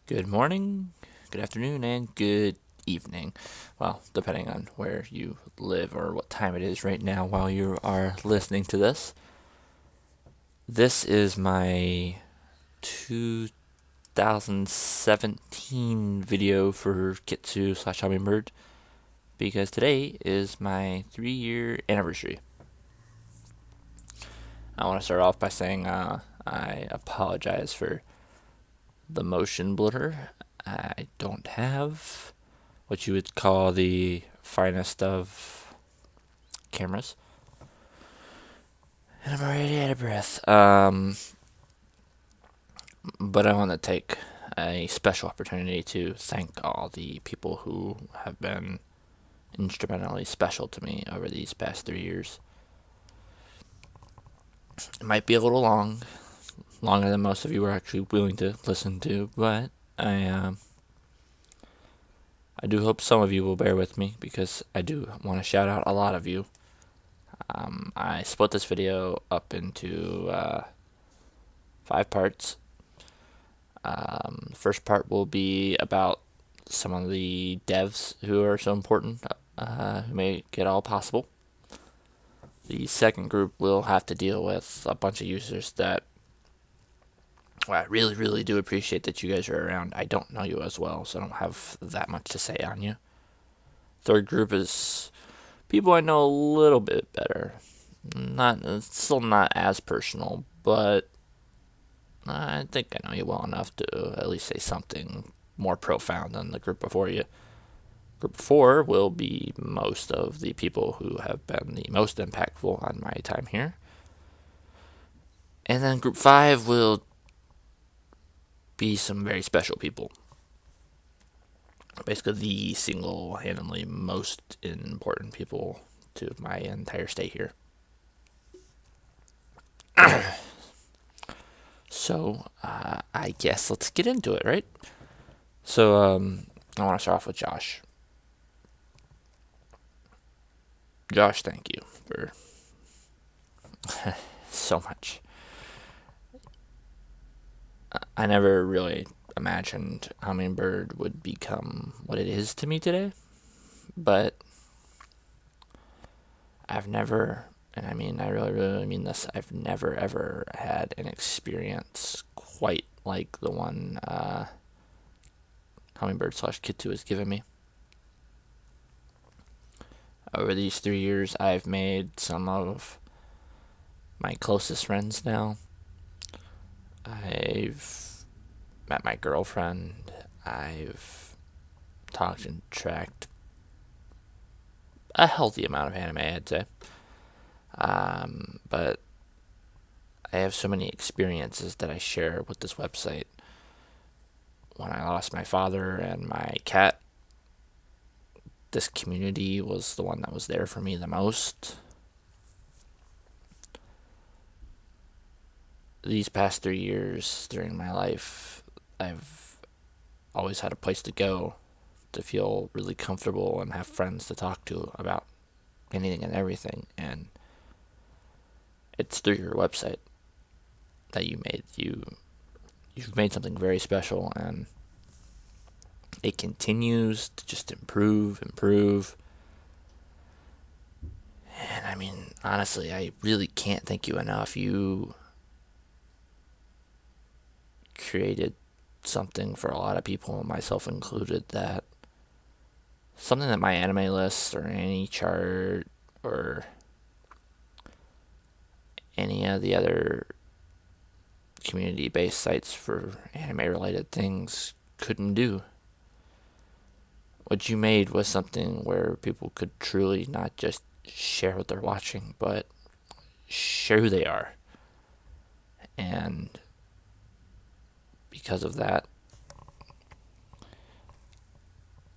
Good morning, good afternoon, and good evening. Well, depending on where you live or what time it is right now while you are listening to this. This is my 2017 video for Kitsu slash Hummingbird because today is my 3-year anniversary. I want to start off by saying I apologize for the motion blur. I don't have what you would call the finest of cameras. And I'm already out of breath. But I want to take a special opportunity to thank all the people who have been instrumentally special to me over these past 3 years. It might be a little longer than most of you are actually willing to listen to, but I do hope some of you will bear with me because I do want to shout out a lot of you. I split this video up into 5 parts. The first part will be about some of the devs who are so important, who make it all possible. The second group will have to deal with a bunch of users that, well, I really, really do appreciate that you guys are around. I don't know you as well, so I don't have that much to say on you. Third group is people I know a little bit better. It's still not as personal, but I think I know you well enough to at least say something more profound than the group before you. Group 4 will be most of the people who have been the most impactful on my time here. And then Group 5 will be some very special people. Basically, the single-handedly most important people to my entire stay here. So, I guess let's get into it, right? So, I want to start off with Josh. Josh, thank you for so much. I never really imagined Hummingbird would become what it is to me today, but I've never, and I mean, I really, really mean this, I've never ever had an experience quite like the one Hummingbird slash Kitsu has given me. Over these 3 years, I've made some of my closest friends now. I've met my girlfriend. I've talked and tracked a healthy amount of anime, I'd say. But I have so many experiences that I share with this website. When I lost my father and my cat, this community was the one that was there for me the most. These past 3 years during my life, I've always had a place to go to feel really comfortable and have friends to talk to about anything and everything. And it's through your website that you've made something very special, and it continues to just improve. And I mean, honestly, I really can't thank you enough. You created something for a lot of people, myself included, that something that my anime list or any chart or any of the other community-based sites for anime-related things couldn't do. What you made was something where people could truly not just share what they're watching, but share who they are. And because of that,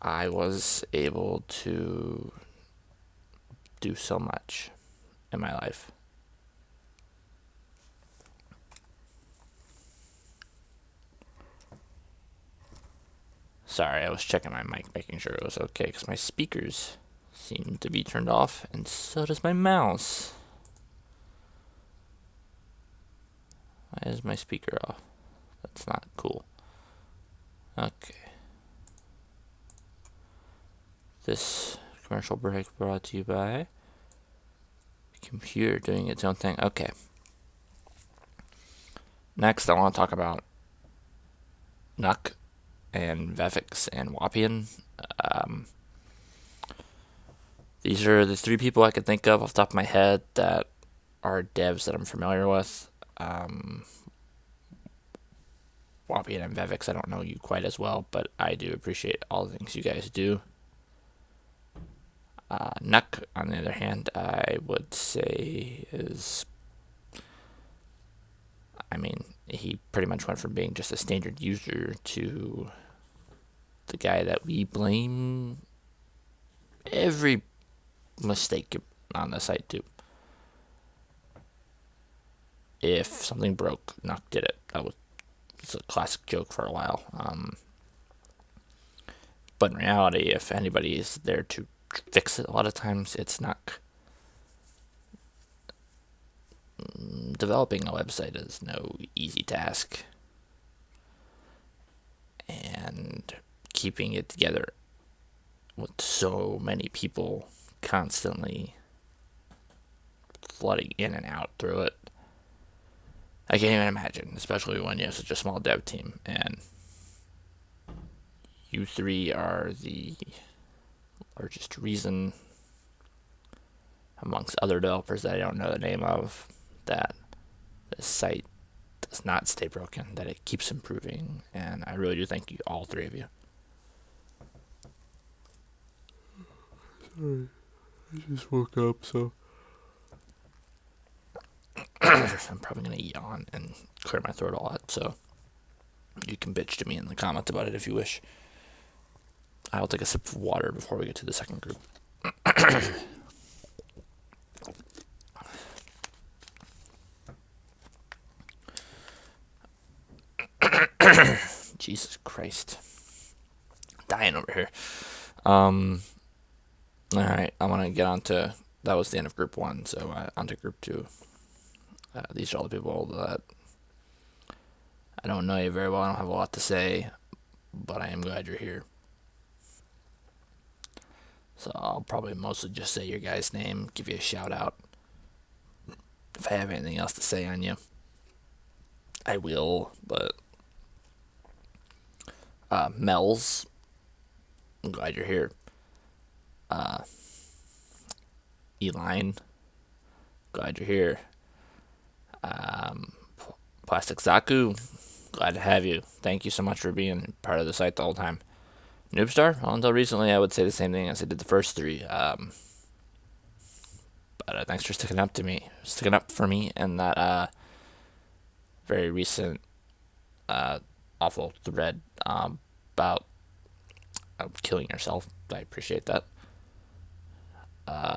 I was able to do so much in my life. Sorry, I was checking my mic, making sure it was okay, because my speakers seem to be turned off, and so does my mouse. Why is my speaker off? That's not cool. Okay. This commercial break brought to you by computer doing its own thing. Okay. Next, I want to talk about Nuck and Vefix and Wapian. These are the three people I could think of off the top of my head that are devs that I'm familiar with. Wapian and Vefix, I don't know you quite as well, but I do appreciate all the things you guys do. Nuck, on the other hand, I would say is, he pretty much went from being just a standard user to the guy that we blame every mistake on the site to. If something broke, Nuck did it. It's a classic joke for a while. But in reality, if anybody is there to fix it, a lot of times it's Nuck. Developing a website is no easy task, and keeping it together with so many people constantly flooding in and out through it, I can't even imagine, especially when you have such a small dev team, and you three are the largest reason, amongst other developers that I don't know the name of, that this site does not stay broken, that it keeps improving, and I really do thank you, all three of you. Sorry, I just woke up, so. I'm probably going to yawn and clear my throat a lot, so you can bitch to me in the comments about it if you wish. I'll take a sip of water before we get to the second group. Jesus Christ. Dying over here. Alright, I want to get on to, that was the end of group 1, so on to group 2. These are all the people that I don't know you very well, I don't have a lot to say, but I am glad you're here. So I'll probably mostly just say your guy's name, give you a shout out. If I have anything else to say on you, I will, but Mel's, I'm glad you're here. Eline, glad you're here. Plastic Zaku, glad to have you. Thank you so much for being part of the site the whole time. Noobstar, well, until recently I would say the same thing as I did the first three. But thanks for sticking up for me in that very recent awful thread about killing yourself. I appreciate that.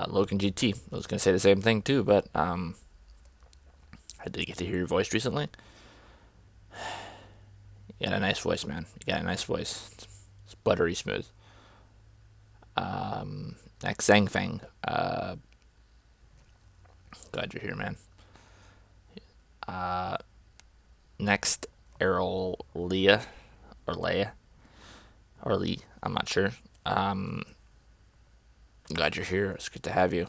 Logan GT, I was going to say the same thing too, but I did get to hear your voice recently. You got a nice voice, man. You got a nice voice. It's buttery smooth. Next, Zhang glad you're here, man. Next, Errol Leah, or Leia, or Lee, I'm not sure. Glad you're here. It's good to have you.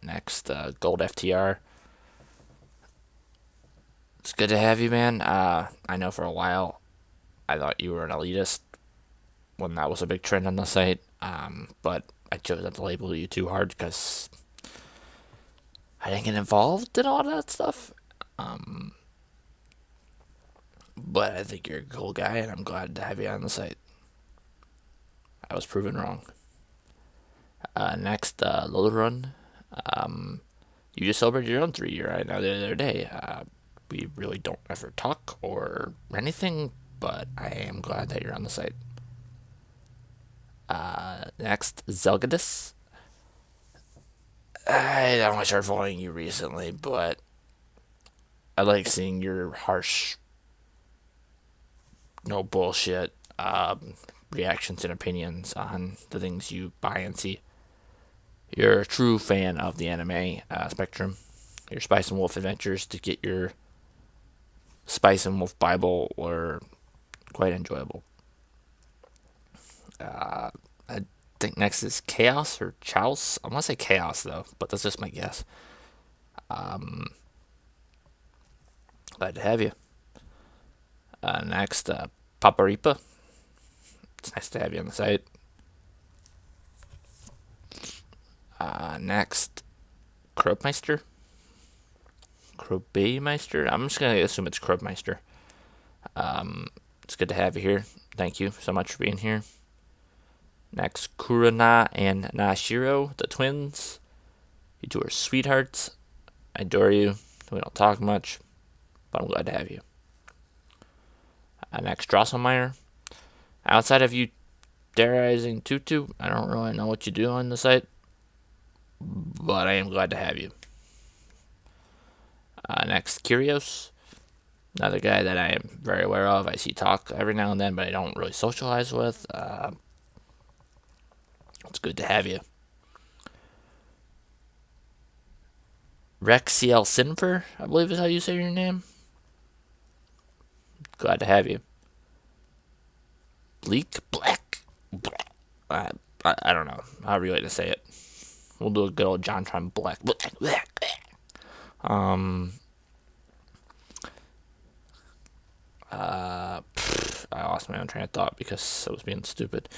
Next, Gold FTR. It's good to have you, man. I know for a while I thought you were an elitist when that was a big trend on the site, but I chose not to label you too hard because I didn't get involved in all that stuff. But I think you're a cool guy, and I'm glad to have you on the site. I was proven wrong. Next, Lolorun. You just celebrated your own 3-year. I know the other day. We really don't ever talk or anything, but I am glad that you're on the site. Next, Zelgadis. I only started following you recently, but I like seeing your harsh, no bullshit reactions and opinions on the things you buy and see. You're a true fan of the anime spectrum. Your Spice and Wolf adventures to get your Spice and Wolf Bible or quite enjoyable. I think next is Chaos or Chouse. I'm gonna say Chaos though, but that's just my guess. Glad to have you. Next, Paparipa. It's nice to have you on the site. Next, Krobmeister. Krobmeister. I'm just gonna assume it's Krobmeister. It's good to have you here. Thank you so much for being here. Next, Kurana and Nashiro, the twins. You two are sweethearts. I adore you. We don't talk much, but I'm glad to have you. Next, Drosselmeyer. Outside of you terrorizing Tutu, I don't really know what you do on the site, but I am glad to have you. Next, Kyrios. Another guy that I am very aware of. I see talk every now and then, but I don't really socialize with. It's good to have you. Rexiel Sinfer, I believe is how you say your name. Glad to have you. Bleak Black. I don't know. However you like to say it. We'll do a good old JonTron Black. I lost my own train of thought because I was being stupid.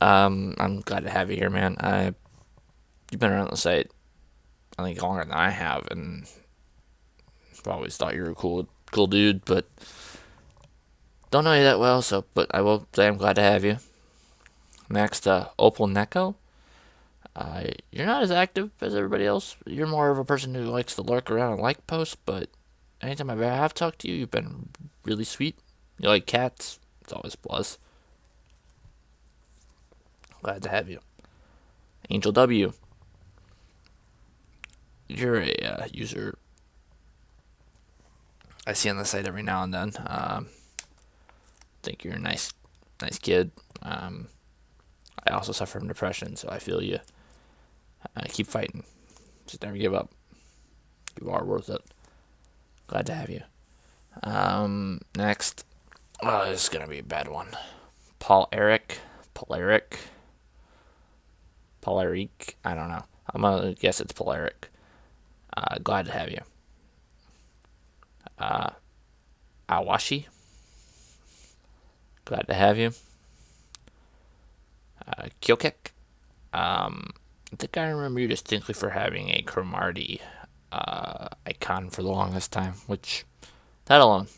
I'm glad to have you here, man. You've been around the site, I think, longer than I have, and I've always thought you were a cool dude, but don't know you that well. But I will say I'm glad to have you. Next, Opal Neko. You're not as active as everybody else. You're more of a person who likes to lurk around and like posts, but anytime I have talked to you, you've been really sweet. You like cats. It's always a plus. Glad to have you. Angel W. You're a user I see on the site every now and then. Think you're a nice kid. I also suffer from depression, so I feel you. Keep fighting. Just never give up. You are worth it. Glad to have you. Next. Oh, this is going to be a bad one. Polaric. I don't know. I'm going to guess it's Polaric. Glad to have you. Awashi. Glad to have you. Kyokek. I think I remember you distinctly for having a Cromartie icon for the longest time, which that alone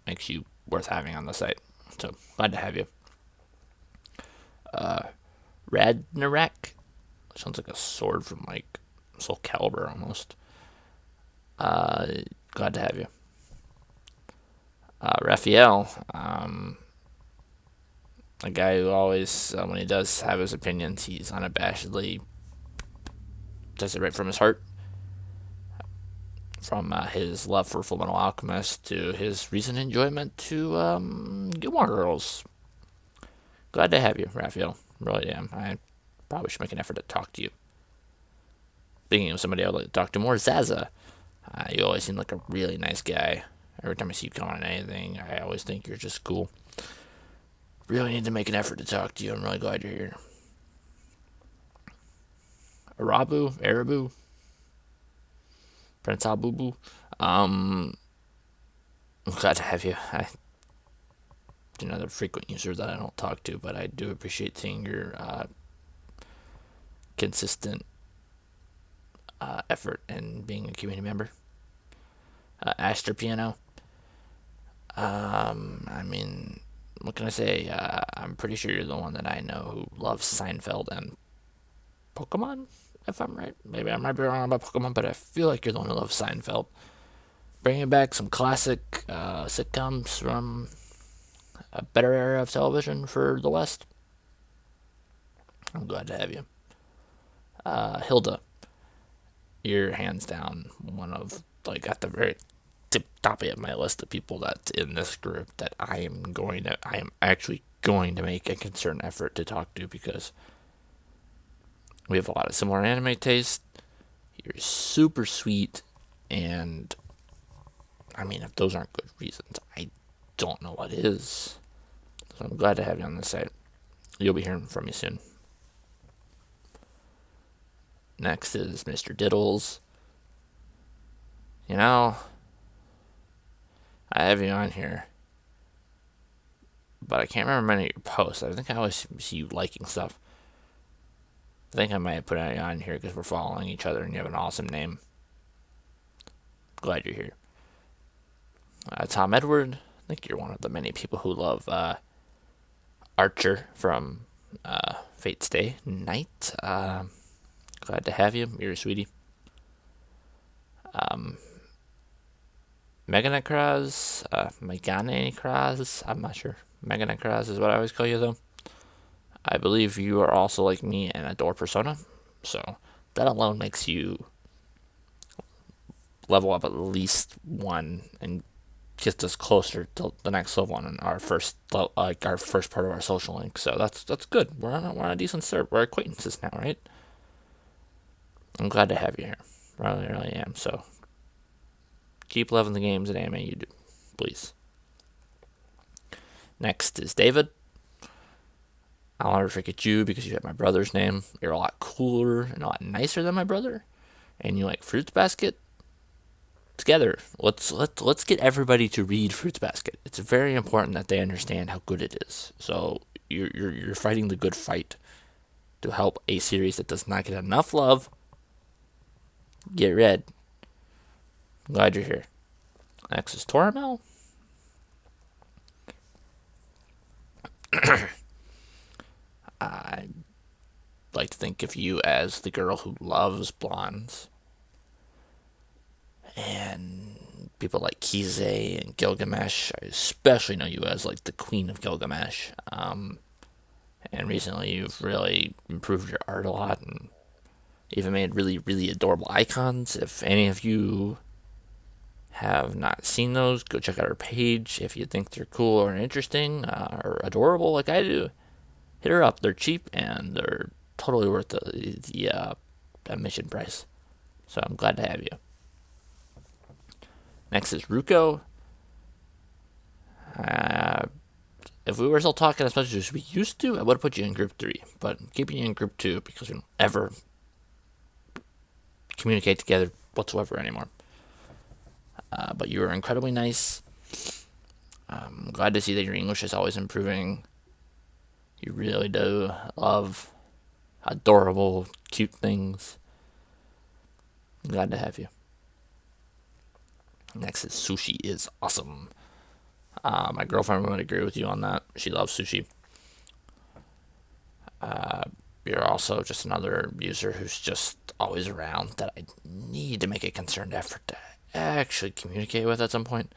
makes you worth having on the site. So glad to have you. Ragnarok. Sounds like a sword from like Soul Calibur almost. Glad to have you. Raphael. A guy who always, when he does have his opinions, he's unabashedly does it right from his heart. From his love for Fullmetal Alchemist to his recent enjoyment to Gilmore Girls. Glad to have you, Raphael. Really am. I probably should make an effort to talk to you. Speaking of somebody I would like to talk to more, Zaza. You always seem like a really nice guy. Every time I see you comment on anything, I always think you're just cool. Really need to make an effort to talk to you. I'm really glad you're here. Arabu, Prince Abubu. I'm glad to have you. I'm another frequent user that I don't talk to, but I do appreciate seeing your consistent effort in being a community member. Astor Piano. I mean, what can I say? I'm pretty sure you're the one that I know who loves Seinfeld and Pokemon, if I'm right. Maybe I might be wrong about Pokemon, but I feel like you're the one who loves Seinfeld. Bringing back some classic sitcoms from a better era of television for the West. I'm glad to have you. Hilda. You're hands down one of, like, at the very top of my list of people that's in this group that I am actually going to make a concerted effort to talk to, because we have a lot of similar anime taste. You're super sweet, and I mean, if those aren't good reasons, I don't know what is. So I'm glad to have you on the site. You'll be hearing from me soon. Next is Mr. Diddles. You know, I have you on here, but I can't remember many of your posts. I think I always see you liking stuff. I think I might have put it on here because we're following each other and you have an awesome name. Glad you're here. Tom Edward, I think you're one of the many people who love Archer from Fate Stay Night. Glad to have you. You're a sweetie. Meganacross, Meganacross, I'm not sure. Meganacross is what I always call you, though. I believe you are also like me and adore Persona, so that alone makes you level up at least one and gets us closer to the next level on our first part of our social link. So that's good. We're on a decent start. We're acquaintances now, right? I'm glad to have you here. Really, really am. So keep loving the games and anime you do, please. Next is David. I'll never forget you because you have my brother's name. You're a lot cooler and a lot nicer than my brother, and you like Fruits Basket. Together, let's get everybody to read Fruits Basket. It's very important that they understand how good it is. So you're fighting the good fight to help a series that does not get enough love get read. I'm glad you're here. Next is Toramel. I like to think of you as the girl who loves blondes. And people like Kize and Gilgamesh, I especially know you as like the queen of Gilgamesh. And recently you've really improved your art a lot and even made really, really adorable icons. If any of you have not seen those, go check out her page. If you think they're cool or interesting or adorable like I do, hit her up. They're cheap and they're totally worth the admission price. So I'm glad to have you. Next is Ruko. If we were still talking as much as we used to, I would have put you in group 3. But I'm keeping you in group 2 because we don't ever communicate together whatsoever anymore. But you were incredibly nice. I'm glad to see that your English is always improving. You really do love adorable, cute things. I'm glad to have you. Next is Sushi is awesome. My girlfriend would agree with you on that. She loves sushi. You're also just another user who's just always around that I need to make a concerted effort to actually communicate with at some point.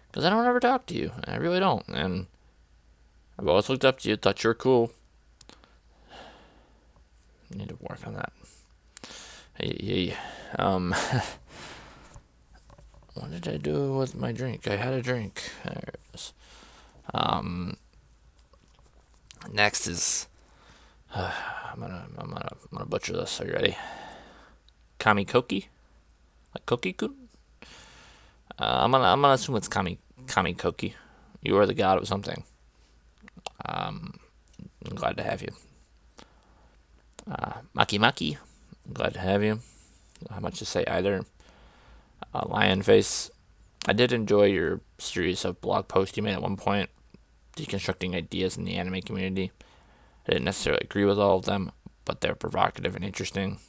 Because I don't ever talk to you. I really don't. And I've always looked up to you, thought you were cool. I need to work on that. Hey. What did I do with my drink? I had a drink. There it is. Next is I'm gonna butcher this. Are you ready? Kamikoki, like Koki-kun. I'm gonna assume it's Kamikoki. You are the god of something. I'm glad to have you. Maki. I'm glad to have you. Not much to say either. Lion Face. I did enjoy your series of blog posts you made at one point, deconstructing ideas in the anime community. I didn't necessarily agree with all of them, but they're provocative and interesting.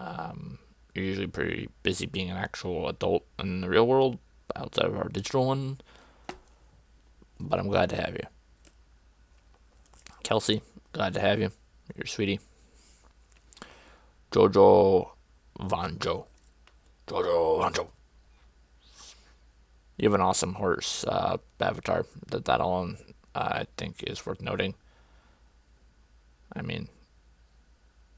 You're usually pretty busy being an actual adult in the real world, outside of our digital one, but I'm glad to have you. Kelsey, glad to have you. You're a sweetie. Jojo Vanjo. You have an awesome horse avatar. That alone, I think, is worth noting. I mean,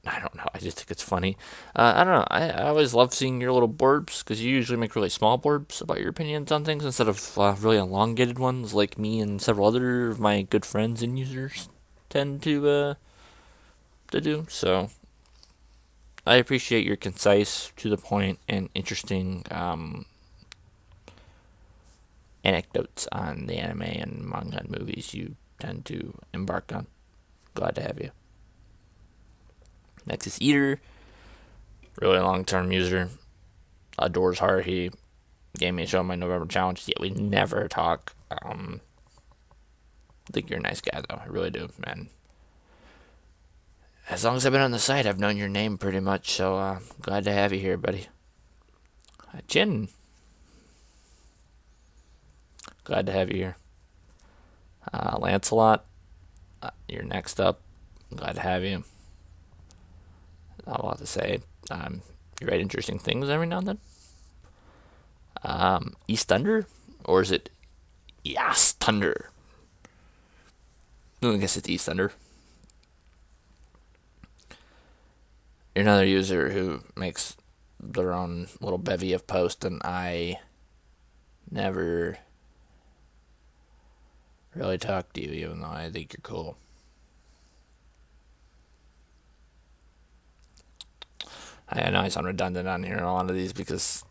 I don't know. I just think it's funny. I don't know. I always love seeing your little blurbs because you usually make really small blurbs about your opinions on things instead of really elongated ones like me and several other of my good friends and users tend to do. So I appreciate your concise, to the point, and interesting anecdotes on the anime and manga and movies you tend to embark on. Glad to have you. Next is Eater. Really long-term user. Adores Heart. He gave me a show on my November challenge. Yet we never talk. I think you're a nice guy, though. I really do, man. As long as I've been on the site, I've known your name pretty much, so glad to have you here, buddy. Jin. Glad to have you here. Lancelot, you're next up. Glad to have you. Not a lot to say. You write interesting things every now and then. East Thunder? Or is it Yas Thunder? I guess it's East Thunder. You're another user who makes their own little bevy of posts, and I never really talk to you, even though I think you're cool. I know I sound redundant on here in a lot of these because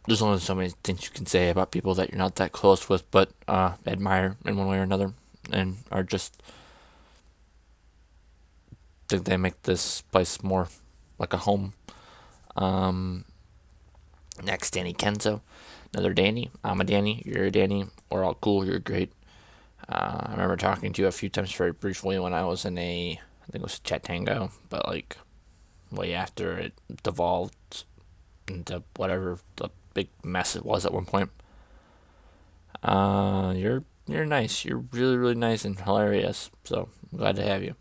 there's only so many things you can say about people that you're not that close with, but admire in one way or another, and are just think they make this place more like a home. Next, Danny Kenzo. Another Danny. I'm a Danny. You're a Danny. We're all cool. You're great. I remember talking to you a few times very briefly when I was in I think it was Chat Tango, but like way after it devolved into whatever the big mess it was at one point. You're nice. You're really, really nice and hilarious. So I'm glad to have you.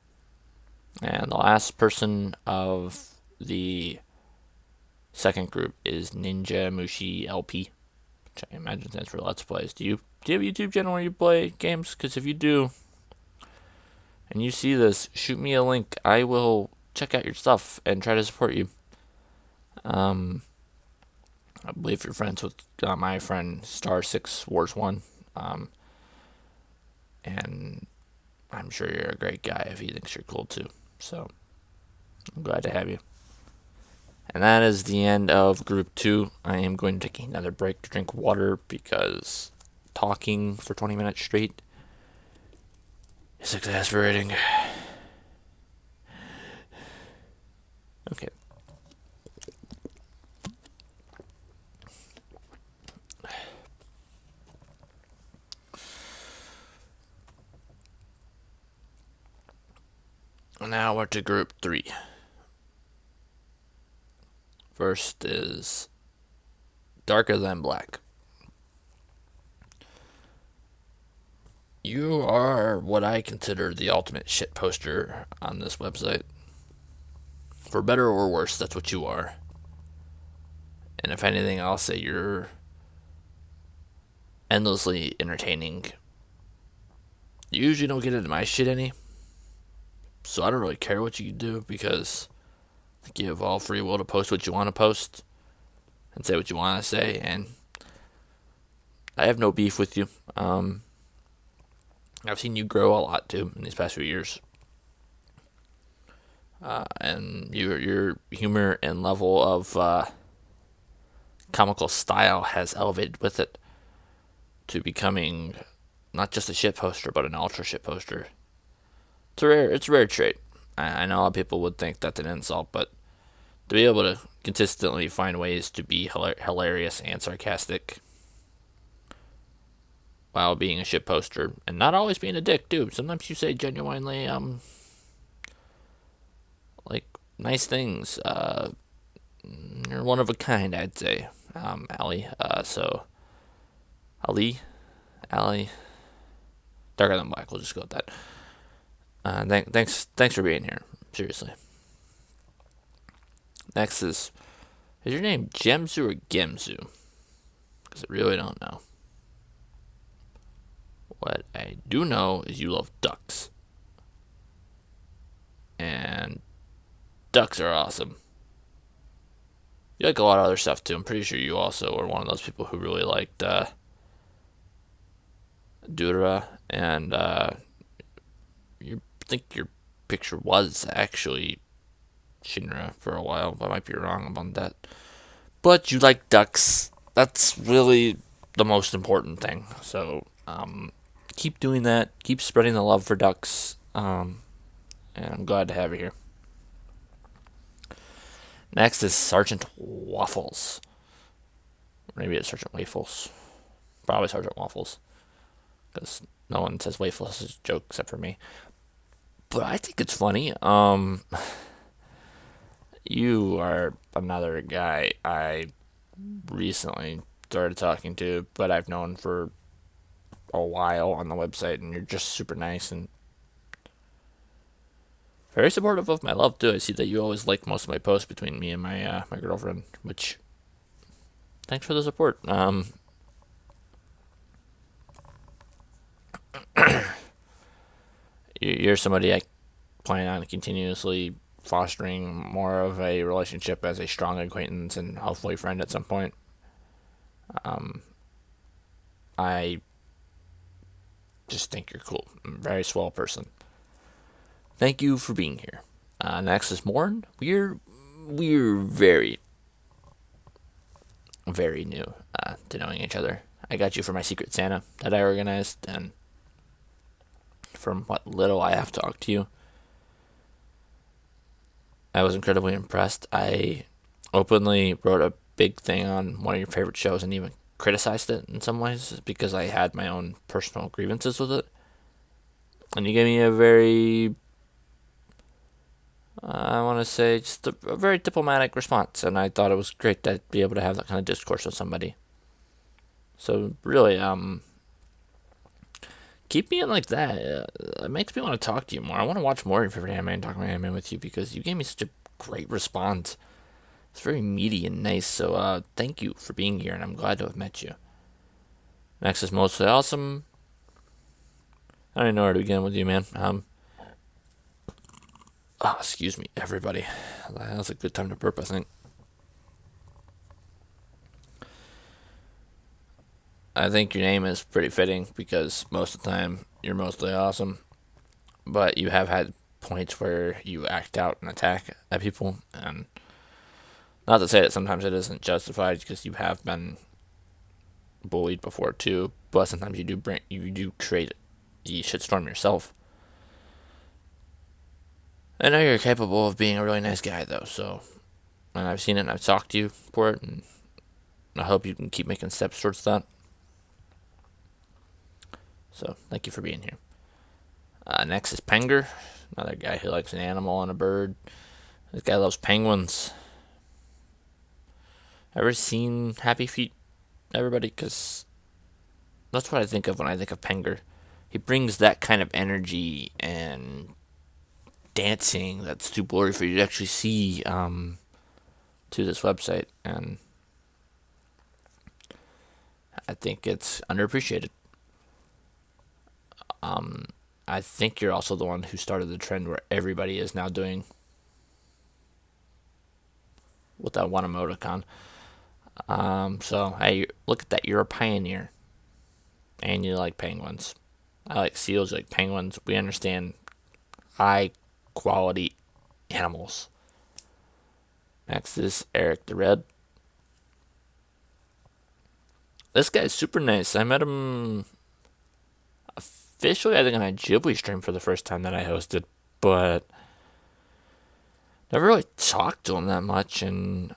And the last person of the second group is Ninja Mushi LP, which I imagine stands for Let's Plays. Do you have a YouTube channel where you play games? Because if you do, and you see this, shoot me a link. I will check out your stuff and try to support you. I believe you're friends with my friend Star6 Wars 1. And I'm sure you're a great guy if he thinks you're cool too. So, I'm glad to have you. And that is the end of Group 2. I am going to take another break to drink water because talking for 20 minutes straight is exasperating. Okay. Now we're to Group 3. First is Darker Than Black. You are what I consider the ultimate shit poster on this website. For better or worse, that's what you are. And if anything, I'll say you're endlessly entertaining. You usually don't get into my shit any. So I don't really care what you do because I think you have all free will to post what you want to post and say what you want to say, and I have no beef with you. I've seen you grow a lot too in these past few years, and your humor and level of comical style has elevated with it to becoming not just a shit poster but an ultra shit poster. It's a rare trait. I know a lot of people would think that's an insult, but to be able to consistently find ways to be hilarious and sarcastic while being a shit poster, and not always being a dick, too. Sometimes you say genuinely, like, nice things. You're one of a kind, I'd say, Ali. Ali, Darker Than Black, we'll just go with that. Thanks for being here. Seriously. Next is your name Gemzu or Gemzu? Because I really don't know. What I do know is you love ducks. And ducks are awesome. You like a lot of other stuff too. I'm pretty sure you also were one of those people who really liked Dura, and you think your picture was actually Shinra for a while. I might be wrong about that. But you like ducks. That's really the most important thing. So, keep doing that. Keep spreading the love for ducks. And I'm glad to have you here. Next is Sergeant Waffles. Maybe it's Sergeant Waffles. Probably Sergeant Waffles. Because no one says Waffles as a joke except for me. But I think it's funny. You are another guy I recently started talking to, but I've known for a while on the website, and you're just super nice and very supportive of my love too. I see that you always like most of my posts between me and my girlfriend, which thanks for the support. You're somebody I plan on continuously fostering more of a relationship as a strong acquaintance and hopefully friend at some point. I just think you're cool. I'm a very swell person. Thank you for being here. Next is Morn. We're very new to knowing each other. I got you for my Secret Santa that I organized, and from what little I have talked to you, I was incredibly impressed. I openly wrote a big thing on one of your favorite shows and even criticized it in some ways because I had my own personal grievances with it. And you gave me a very, I want to say, just a very diplomatic response. And I thought it was great to be able to have that kind of discourse with somebody. So really, keep being like that. It makes me want to talk to you more. I want to watch more of your favorite anime and talk about anime with you because you gave me such a great response. It's very meaty and nice. So thank you for being here, and I'm glad to have met you. Next is Mostly Awesome. I don't even know where to begin with you, man. Excuse me, everybody. That was a good time to burp, I think. I think your name is pretty fitting because most of the time you're mostly awesome, but you have had points where you act out and attack at people, and not to say that sometimes it isn't justified because you have been bullied before too, but sometimes you do create the shitstorm yourself. I know you're capable of being a really nice guy though, so and I've seen it and I've talked to you for it, and I hope you can keep making steps towards that. So thank you for being here. Next is Penger, another guy who likes an animal and a bird. This guy loves penguins. Ever seen Happy Feet, everybody? Because that's what I think of when I think of Penger. He brings that kind of energy and dancing that's too blurry for you to actually see to this website, and I think it's underappreciated. I think you're also the one who started the trend where everybody is now doing with that one emoticon. So hey, look at that. You're a pioneer, and you like penguins. I like seals. You like penguins. We understand high quality animals. Next is Eric the Red. This guy's super nice. I met him officially, I think, on a Ghibli stream for the first time that I hosted, but never really talked to him that much, and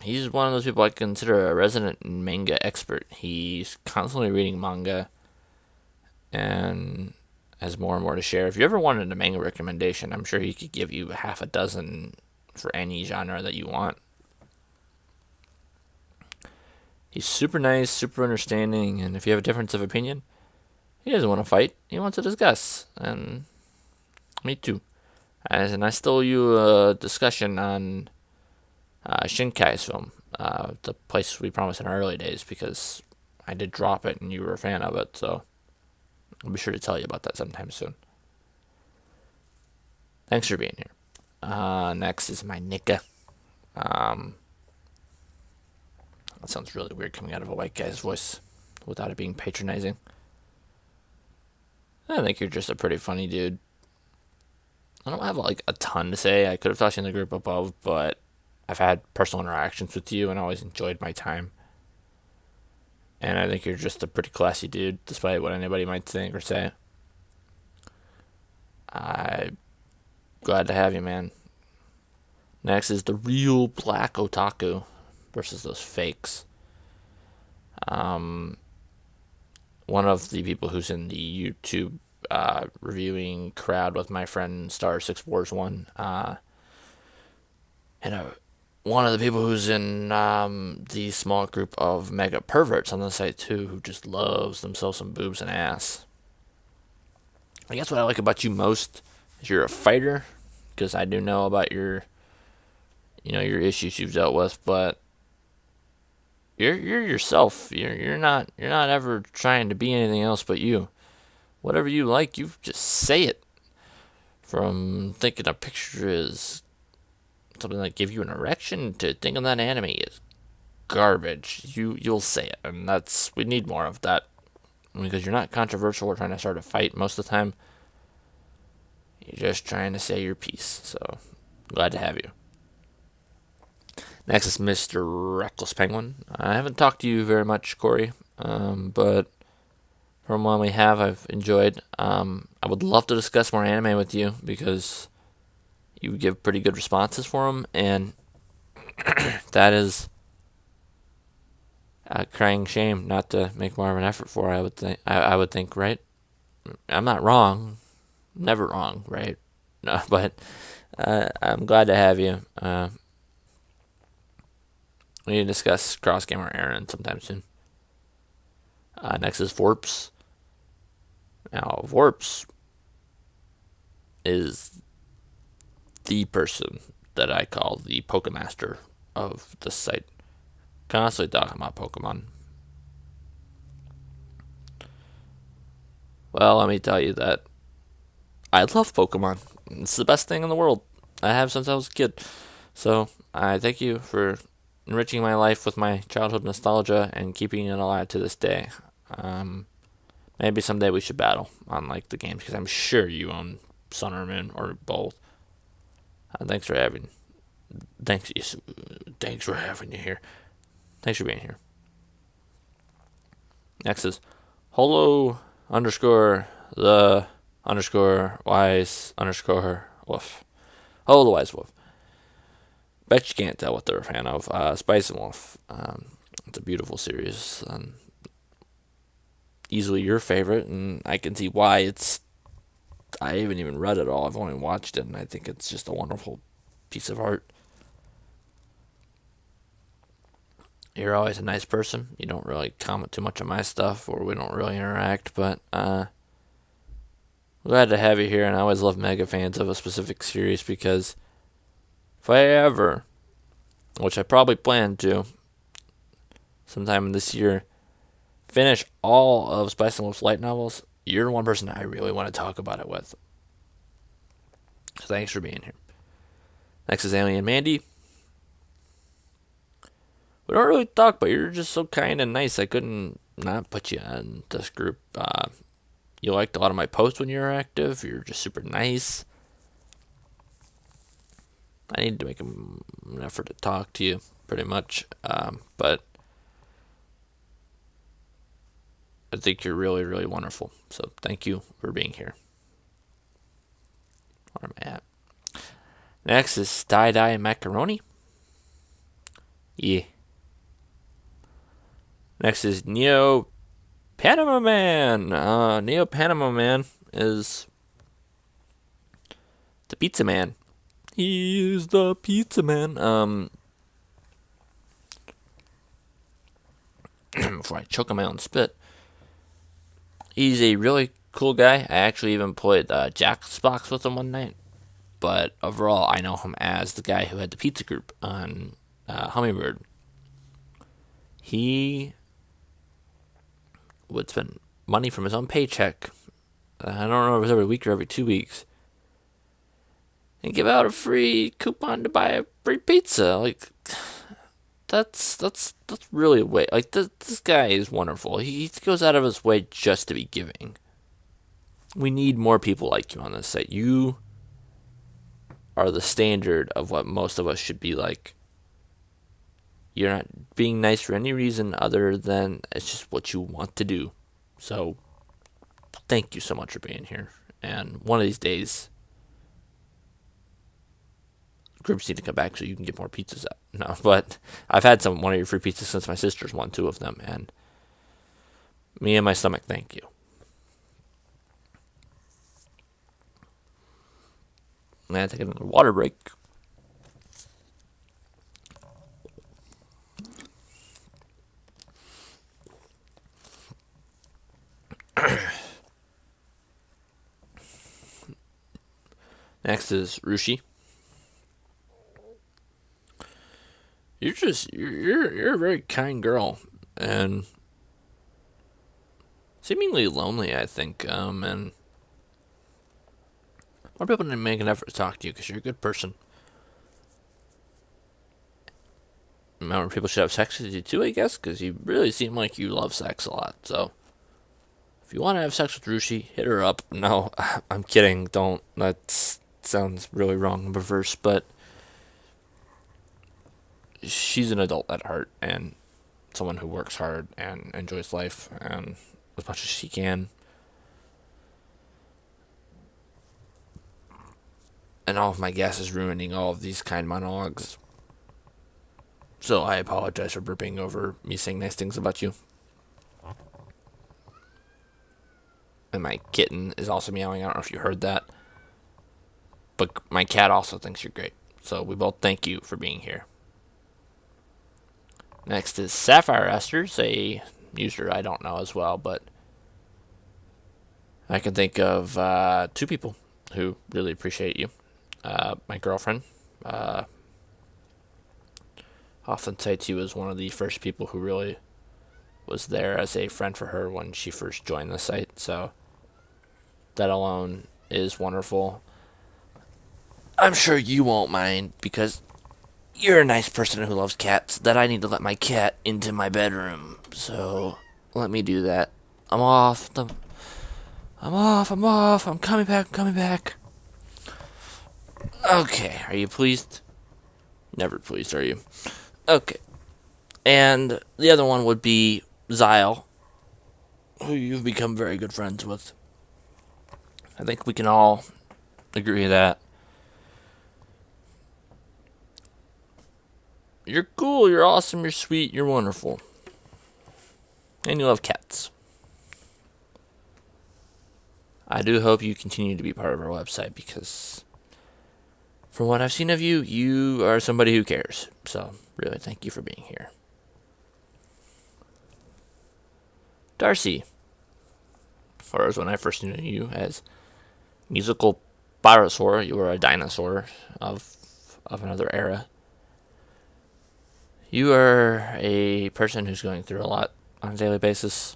he's one of those people I consider a resident manga expert. He's constantly reading manga and has more and more to share. If you ever wanted a manga recommendation, I'm sure he could give you half a dozen for any genre that you want. He's super nice, super understanding, and if you have a difference of opinion, he doesn't want to fight. He wants to discuss, and me too. And I stole you a discussion on Shinkai's film, The Place We Promised in Our Early Days, because I did drop it and you were a fan of it, so I'll be sure to tell you about that sometime soon. Thanks for being here. Next is my Nika. That sounds really weird coming out of a white guy's voice without it being patronizing. I think you're just a pretty funny dude. I don't have like a ton to say. I could have talked to you in the group above, but I've had personal interactions with you and always enjoyed my time. and I think you're just a pretty classy dude, despite what anybody might think or say. I'm glad to have you, man. Next is the real black otaku versus those fakes. One of the people who's in the YouTube reviewing crowd with my friend Star 641, and one of the people who's in the small group of mega perverts on the site too, who just loves themselves some boobs and ass. I guess what I like about you most is you're a fighter, because I do know about your issues you've dealt with, but you're yourself. You're not ever trying to be anything else but you. Whatever you like, you just say it. From thinking a picture is something that give you an erection to thinking that anime is garbage, you'll say it, and we need more of that, because you're not controversial or trying to start a fight most of the time. You're just trying to say your piece. So glad to have you. Next is Mr. Reckless Penguin. I haven't talked to you very much, Corey, but from when we have, I've enjoyed. I would love to discuss more anime with you, because you give pretty good responses for them, and that is a crying shame not to make more of an effort for. I would think, right? I'm not wrong, never wrong, right? No, but I'm glad to have you. We need to discuss Cross Gamer Aaron sometime soon. Next is Vorps. Now, Vorps is the person that I call the Pokemaster of the site. Constantly talking about Pokemon. Well, let me tell you that I love Pokemon. It's the best thing in the world. I have since I was a kid. So, I thank you for enriching my life with my childhood nostalgia and keeping it alive to this day. Maybe someday we should battle on the games, because I'm sure you own Sun or Moon or both. Thanks for having you here. Thanks for being here. Next is Holo _ the _ wise _ wolf. Holo the Wise Wolf. Bet you can't tell what they're a fan of. Spice and Wolf. It's a beautiful series. Easily your favorite, and I can see why. I haven't even read it all. I've only watched it, and I think it's just a wonderful piece of art. You're always a nice person. You don't really comment too much on my stuff, or we don't really interact, but glad to have you here, and I always love mega fans of a specific series, because if I ever, which I probably plan to, sometime this year, finish all of Spice and Wolf's light novels, you're the one person I really want to talk about it with. So thanks for being here. Next is Alien Mandy. We don't really talk, but you're just so kind and nice. I couldn't not put you in this group. You liked a lot of my posts when you were active. You're just super nice. I need to make an effort to talk to you, pretty much. But I think you're really, really wonderful. So thank you for being here. Where am I at? Next is Tie-Dye Macaroni. Yeah. Next is Neo Panama Man. Neo Panama Man is the pizza man. He is the pizza man. Before I choke on my own spit. He's a really cool guy. I actually even played Jackbox with him one night. But overall, I know him as the guy who had the pizza group on Hummingbird. He would spend money from his own paycheck. I don't know if it was every week or every 2 weeks. And give out a free coupon to buy a free pizza. That's really a way. This guy is wonderful. He goes out of his way just to be giving. We need more people like you on this site. You are the standard of what most of us should be like. You're not being nice for any reason other than it's just what you want to do. So, thank you so much for being here. And one of these days, groups need to come back so you can get more pizzas out. No, but I've had one of your free pizzas since my sister's won 2 of them, and me and my stomach thank you. I'm gonna take another water break. Next is Rushi. You're a very kind girl and seemingly lonely, I think. And more people need to make an effort to talk to you because you're a good person. More people should have sex with you too, I guess, because you really seem like you love sex a lot. So if you want to have sex with Rushi, hit her up. No, I'm kidding. Don't. That sounds really wrong and perverse, but she's an adult at heart and someone who works hard and enjoys life and as much as she can. And all of my gas is ruining all of these kind monologues. So I apologize for burping over me saying nice things about you. And my kitten is also meowing. I don't know if you heard that. But my cat also thinks you're great. So we both thank you for being here. Next is Sapphire Esters, a user I don't know as well, but I can think of 2 people who really appreciate you. My girlfriend often cites you as one of the first people who really was there as a friend for her when she first joined the site, so that alone is wonderful. I'm sure you won't mind because you're a nice person who loves cats that I need to let my cat into my bedroom. So let me do that. I'm off. I'm coming back. Okay, are you pleased? Never pleased, are you? Okay. And the other one would be Zyle, who you've become very good friends with. I think we can all agree that you're cool, you're awesome, you're sweet, you're wonderful. And you love cats. I do hope you continue to be part of our website because from what I've seen of you, you are somebody who cares. So, really, thank you for being here. Darcy. Or as when I first knew you as Musical Pyrosaur, you were a dinosaur of another era. You are a person who's going through a lot on a daily basis.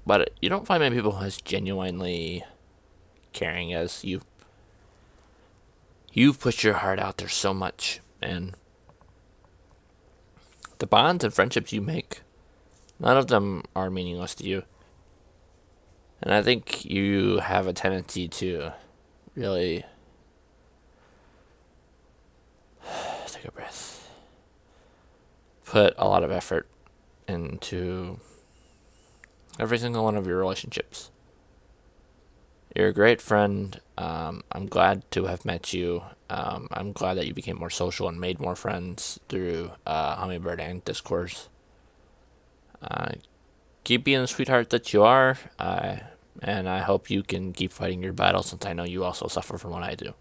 But you don't find many people as genuinely caring as you. You've put your heart out there so much, and the bonds and friendships you make, none of them are meaningless to you. And I think you have a tendency to really take a breath, put a lot of effort into every single one of your relationships. You're a great friend. I'm glad to have met you. I'm glad that you became more social and made more friends through Hummingbird and Discourse. Keep being the sweetheart that you are, and I hope you can keep fighting your battle since I know you also suffer from what I do.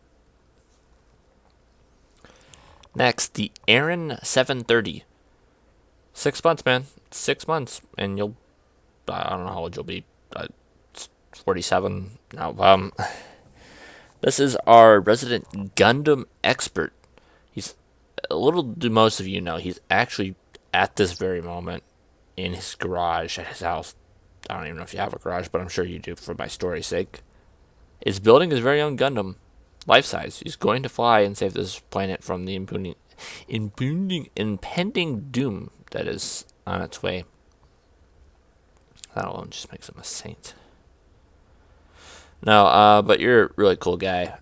Next, the Aaron 730. 6 months, man. 6 months, and you'll. I don't know how old you'll be. 47. No, this is our resident Gundam expert. He's a little. Do most of you know he's actually at this very moment in his garage at his house. I don't even know if you have a garage, but I'm sure you do for my story's sake. Is building his very own Gundam, life size. He's going to fly and save this planet from the impending doom that is on its way. That alone just makes him a saint. No, but you're a really cool guy.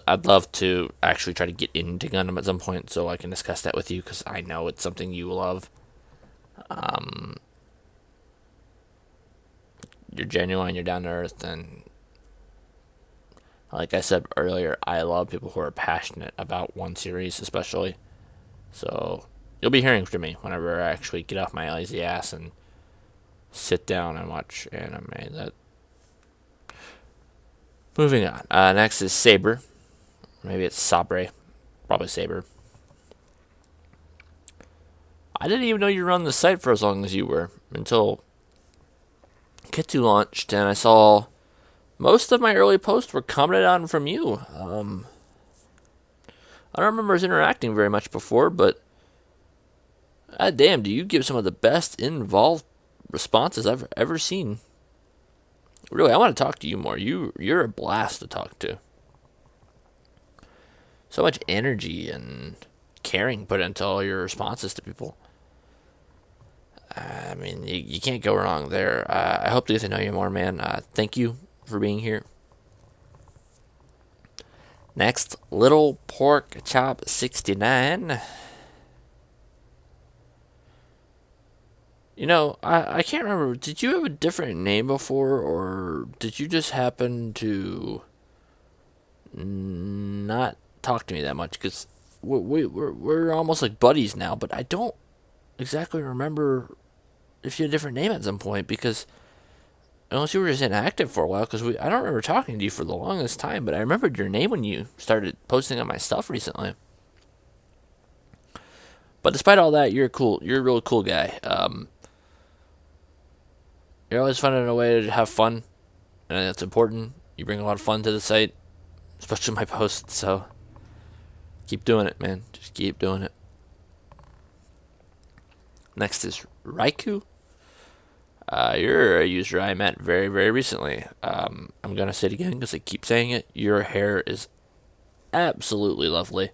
I'd love to actually try to get into Gundam at some point so I can discuss that with you because I know it's something you love. You're genuine, you're down to earth, and like I said earlier, I love people who are passionate about one series, especially. So you'll be hearing from me whenever I actually get off my lazy ass and sit down and watch anime. That. Moving on. Next is Saber. Maybe it's Sabre. Probably Saber. I didn't even know you were on the site for as long as you were until Kitsu launched, and I saw most of my early posts were commented on from you. I don't remember us interacting very much before, but damn, do you give some of the best involved responses I've ever seen. Really, I want to talk to you more. You're a blast to talk to. So much energy and caring put into all your responses to people. I mean, you can't go wrong there. I hope to get to know you more, man. Thank you for being here. Next, Little Pork Chop 69. You know, I can't remember. Did you have a different name before, or did you just happen to not talk to me that much? Because we're almost like buddies now, but I don't exactly remember if you had a different name at some point, because unless you were just inactive for a while, because I don't remember talking to you for the longest time, but I remembered your name when you started posting on my stuff recently. But despite all that, you're a really cool guy. You're always finding a way to have fun, and that's important. You bring a lot of fun to the site, especially my posts, so keep doing it, man. Just keep doing it. Next is Raikou. You're a user I met very, very recently. I'm going to say it again because I keep saying it. Your hair is absolutely lovely.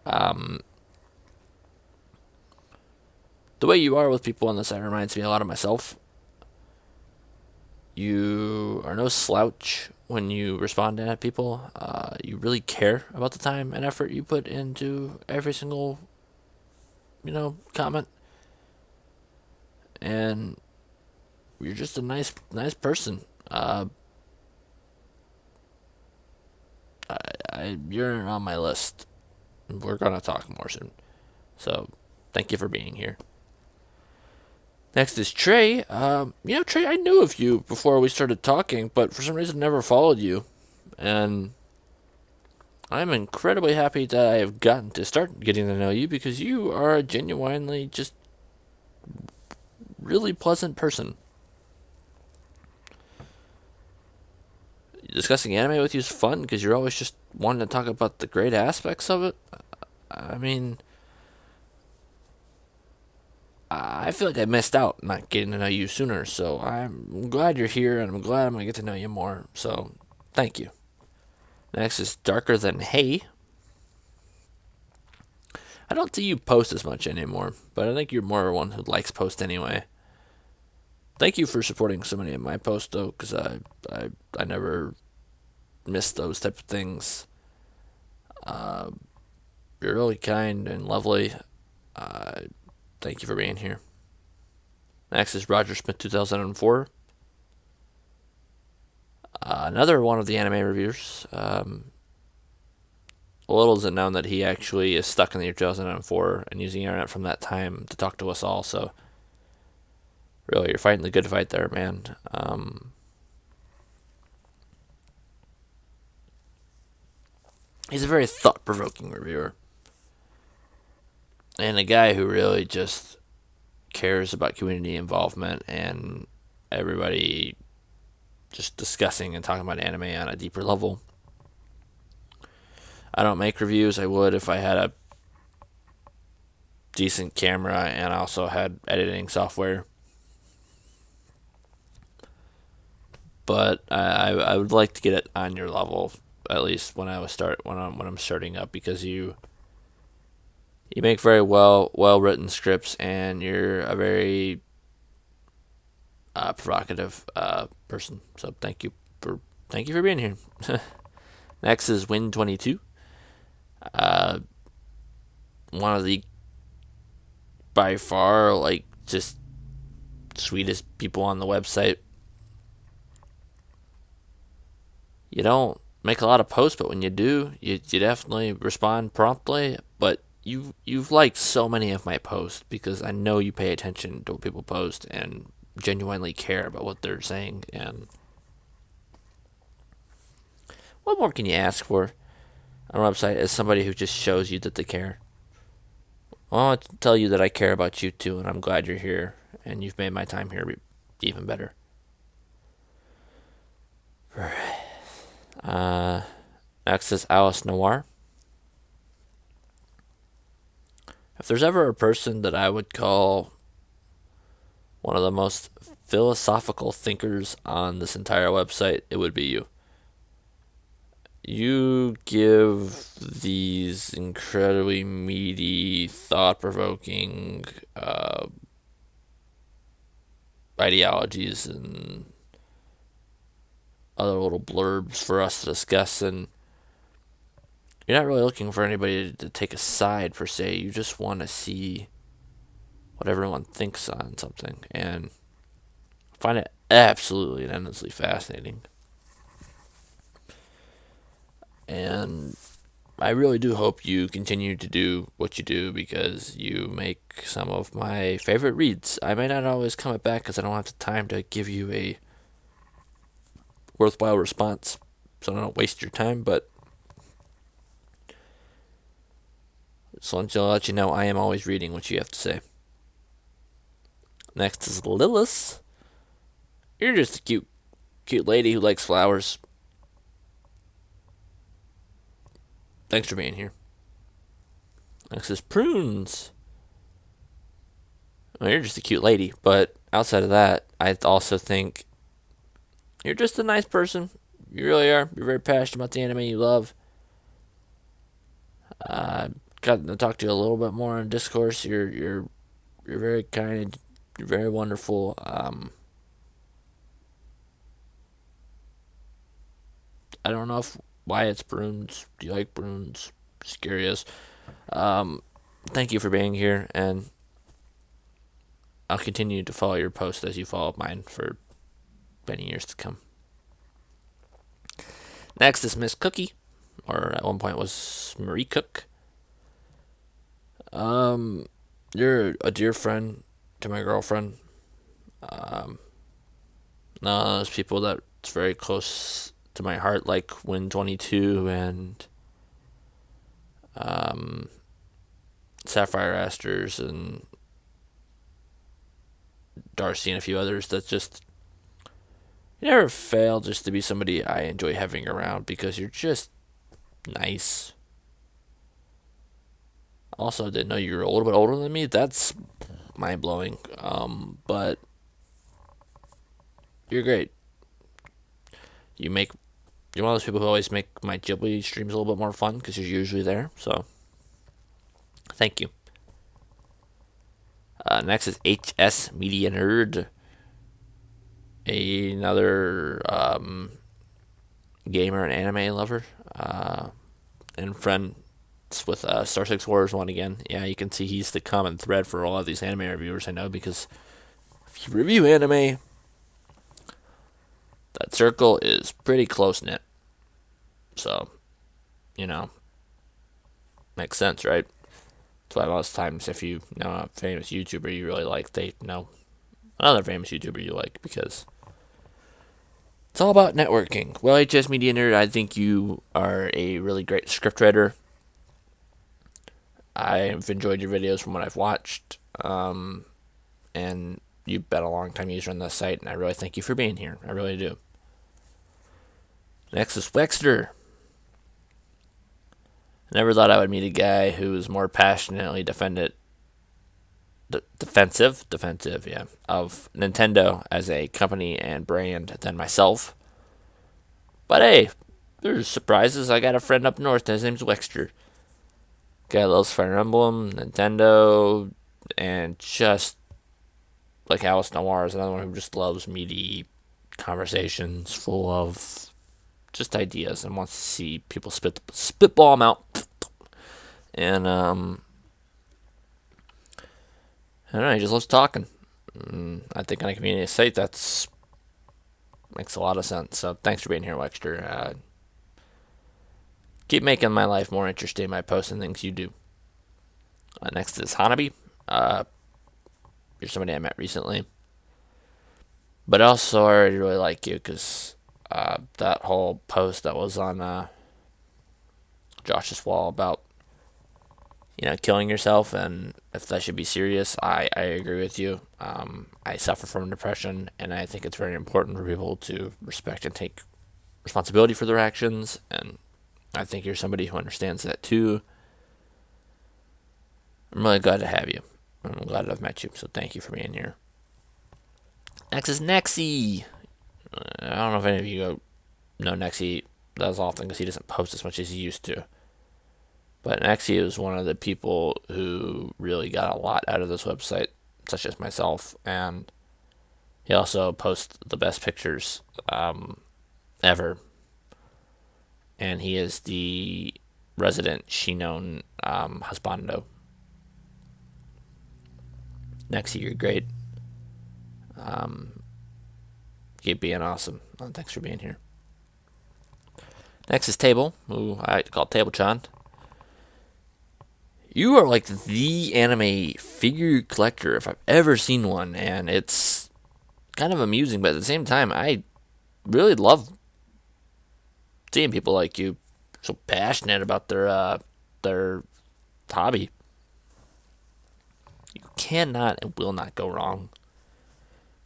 The way you are with people on the site reminds me a lot of myself. You are no slouch when you respond to people. You really care about the time and effort you put into every single, comment. And you're just a nice person. You're on my list. We're gonna talk more soon. So, thank you for being here. Next is Trey. Trey, I knew of you before we started talking, but for some reason never followed you. And I'm incredibly happy that I have gotten to start getting to know you, because you are a genuinely just really pleasant person. Discussing anime with you is fun because you're always just wanting to talk about the great aspects of it. I mean, I feel like I missed out not getting to know you sooner, so I'm glad you're here, and I'm glad I'm going to get to know you more, so thank you. Next is Darker Than Hay. I don't see you post as much anymore, but I think you're more one who likes post anyway. Thank you for supporting so many of my posts, though, because I never miss those type of things. You're really kind and lovely. Thank you for being here. Next is Roger Smith 2004. Another one of the anime reviewers. Little is it known that he actually is stuck in the year 2004 and using the internet from that time to talk to us all, so really, you're fighting the good fight there, man. He's a very thought-provoking reviewer. And a guy who really just cares about community involvement and everybody just discussing and talking about anime on a deeper level. I don't make reviews. I would if I had a decent camera and I also had editing software. But I would like to get it on your level, at least when I'm starting up, because you make very well written scripts, and you're a very provocative person. So thank you for being here. Next is Win22. One of the, by far, like, just sweetest people on the website. You don't make a lot of posts, but when you do, you definitely respond promptly. But you've liked so many of my posts because I know you pay attention to what people post and genuinely care about what they're saying. And what more can you ask for on a website as somebody who just shows you that they care? I want to tell you that I care about you too, and I'm glad you're here, and you've made my time here even better. Next is Alice Noir. If there's ever a person that I would call one of the most philosophical thinkers on this entire website, it would be you. You give these incredibly meaty, thought-provoking ideologies and other little blurbs for us to discuss, and you're not really looking for anybody to take a side per se. You just want to see what everyone thinks on something, and find it absolutely and endlessly fascinating. And I really do hope you continue to do what you do because you make some of my favorite reads. I may not always come back because I don't have the time to give you a worthwhile response, so I don't waste your time, but so I'll let you know I am always reading what you have to say. Next is Lilith. You're just a cute lady who likes flowers. Thanks for being here. Next is Prunes. Well, you're just a cute lady, but outside of that, I also think you're just a nice person. You really are. You're very passionate about the anime you love. Got to talk to you a little bit more on Discourse. You're very kind. You're very wonderful. I don't know why it's Prunes. Do you like Prunes? Just curious. Thank you for being here, and I'll continue to follow your post as you follow mine for many years to come. Next is Miss Cookie, or at one point was Marie Cook. You're a dear friend to my girlfriend. None of those people that's very close to my heart, like Win22 and Sapphire Asters and Darcy and a few others. That just, you never fail just to be somebody I enjoy having around because you're just nice. Also, I didn't know you were a little bit older than me. That's mind blowing. But you're great. You're one of those people who always make my Ghibli streams a little bit more fun because you're usually there. So, thank you. Next is HS Media Nerd, another gamer and anime lover, and friend with Star 6 Wars 1 again. Yeah, you can see he's the common thread for all of these anime reviewers I know, because if you review anime, that circle is pretty close-knit. So, makes sense, right? That's why most times if you know a famous YouTuber you really like, they know another famous YouTuber you like, because it's all about networking. Well, HS Media Nerd, I think you are a really great scriptwriter. I've enjoyed your videos from what I've watched, and you've been a long time user on the site, and I really thank you for being here. I really do. Next is Wexter. I never thought I would meet a guy who was more passionately defensive, yeah, of Nintendo as a company and brand than myself. But hey, there's surprises. I got a friend up north, his name's Wexter. Guy loves Fire Emblem, Nintendo, and just like Alice Noir is another one who just loves meaty conversations full of just ideas and wants to see people spitball them out. And I don't know, he just loves talking. I think on a community site that's makes a lot of sense. So thanks for being here, Wexter. Keep making my life more interesting by posting things you do. Next is Hanabi. You're somebody I met recently. But also, I already really like you because that whole post that was on Josh's wall about, killing yourself and if that should be serious, I agree with you. I suffer from depression, and I think it's very important for people to respect and take responsibility for their actions, and I think you're somebody who understands that too. I'm really glad to have you. I'm glad to have met you, so thank you for being here. Next is Nexi. I don't know if any of you know Nexi as often because he doesn't post as much as he used to. But Nexi is one of the people who really got a lot out of this website, such as myself, and he also posts the best pictures ever. And he is the resident Shinon husbando. Nexi, you're great. Keep being awesome. Thanks for being here. Next is Table, who I like to call Table-chan. You are like the anime figure collector if I've ever seen one, and it's kind of amusing, but at the same time, I really love seeing people like you so passionate about their hobby. You cannot and will not go wrong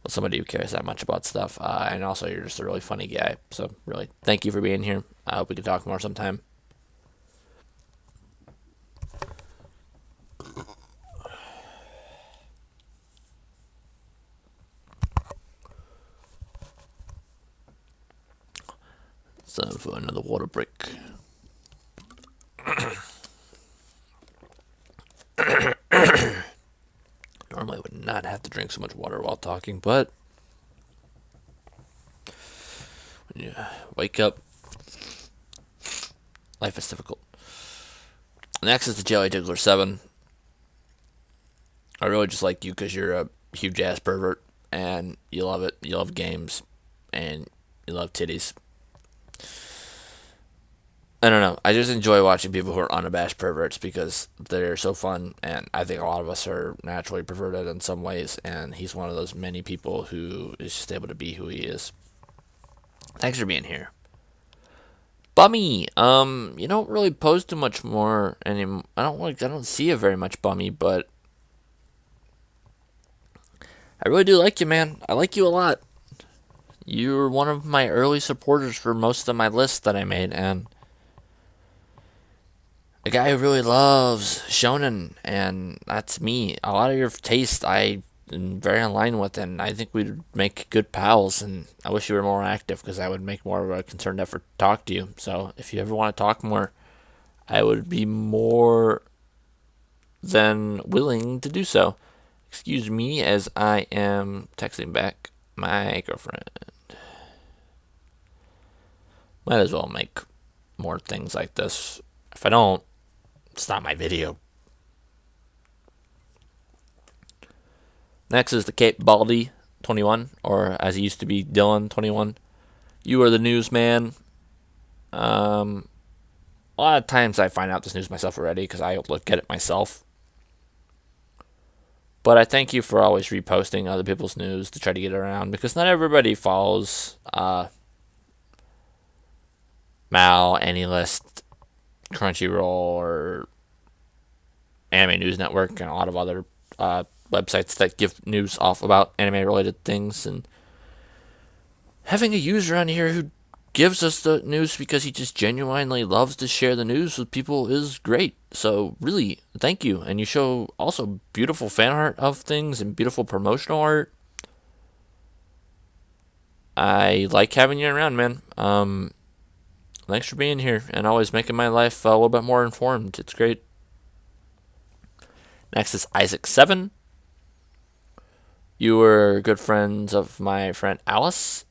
with somebody who cares that much about stuff, and also you're just a really funny guy. So really, thank you for being here. I hope we can talk more sometime. It's time for another water break. Normally I would not have to drink so much water while talking, but when you wake up, life is difficult. Next is the Jelly Diggler 7. I really just like you because you're a huge ass pervert, and you love it. You love games, and you love titties. I don't know. I just enjoy watching people who are unabashed perverts because they're so fun, and I think a lot of us are naturally perverted in some ways, and he's one of those many people who is just able to be who he is. Thanks for being here. Bummy, you don't really post too much more anymore. I don't see you very much, Bummy, but I really do like you, man. I like you a lot. You're one of my early supporters for most of my lists that I made, and a guy who really loves shonen, and that's me. A lot of your taste I am very in line with, and I think we'd make good pals, and I wish you were more active because I would make more of a concerted effort to talk to you. So if you ever want to talk more, I would be more than willing to do so. Excuse me as I am texting back my girlfriend. Might as well make more things like this. If I don't, it's not my video. Next is the Cape Baldy 21, or as he used to be, Dylan 21. You are the newsman. A lot of times I find out this news myself already because I look at it myself. But I thank you for always reposting other people's news to try to get it around because not everybody follows Mal, AniList, Crunchyroll, or Anime News Network, and a lot of other websites that give news off about anime-related things. And having a user on here who gives us the news because he just genuinely loves to share the news with people is great. So really, thank you. And you show also beautiful fan art of things and beautiful promotional art. I like having you around, man. Thanks for being here and always making my life a little bit more informed. It's great. Next is Isaac7. You were good friends of my friend Alice.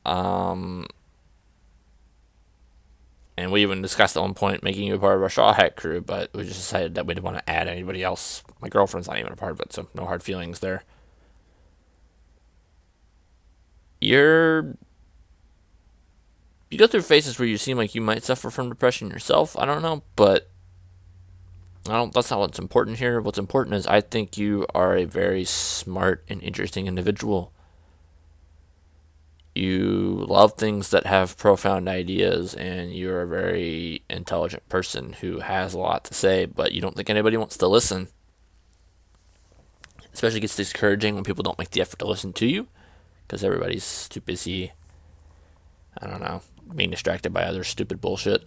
And we even discussed at one point making you a part of our Straw Hat crew, but we just decided that we didn't want to add anybody else. My girlfriend's not even a part of it, so no hard feelings there. You go through phases where you seem like you might suffer from depression yourself. I don't know, but that's not what's important here. What's important is I think you are a very smart and interesting individual. You love things that have profound ideas, and you're a very intelligent person who has a lot to say, but you don't think anybody wants to listen. Especially gets discouraging when people don't make the effort to listen to you, because everybody's too busy, I don't know, being distracted by other stupid bullshit.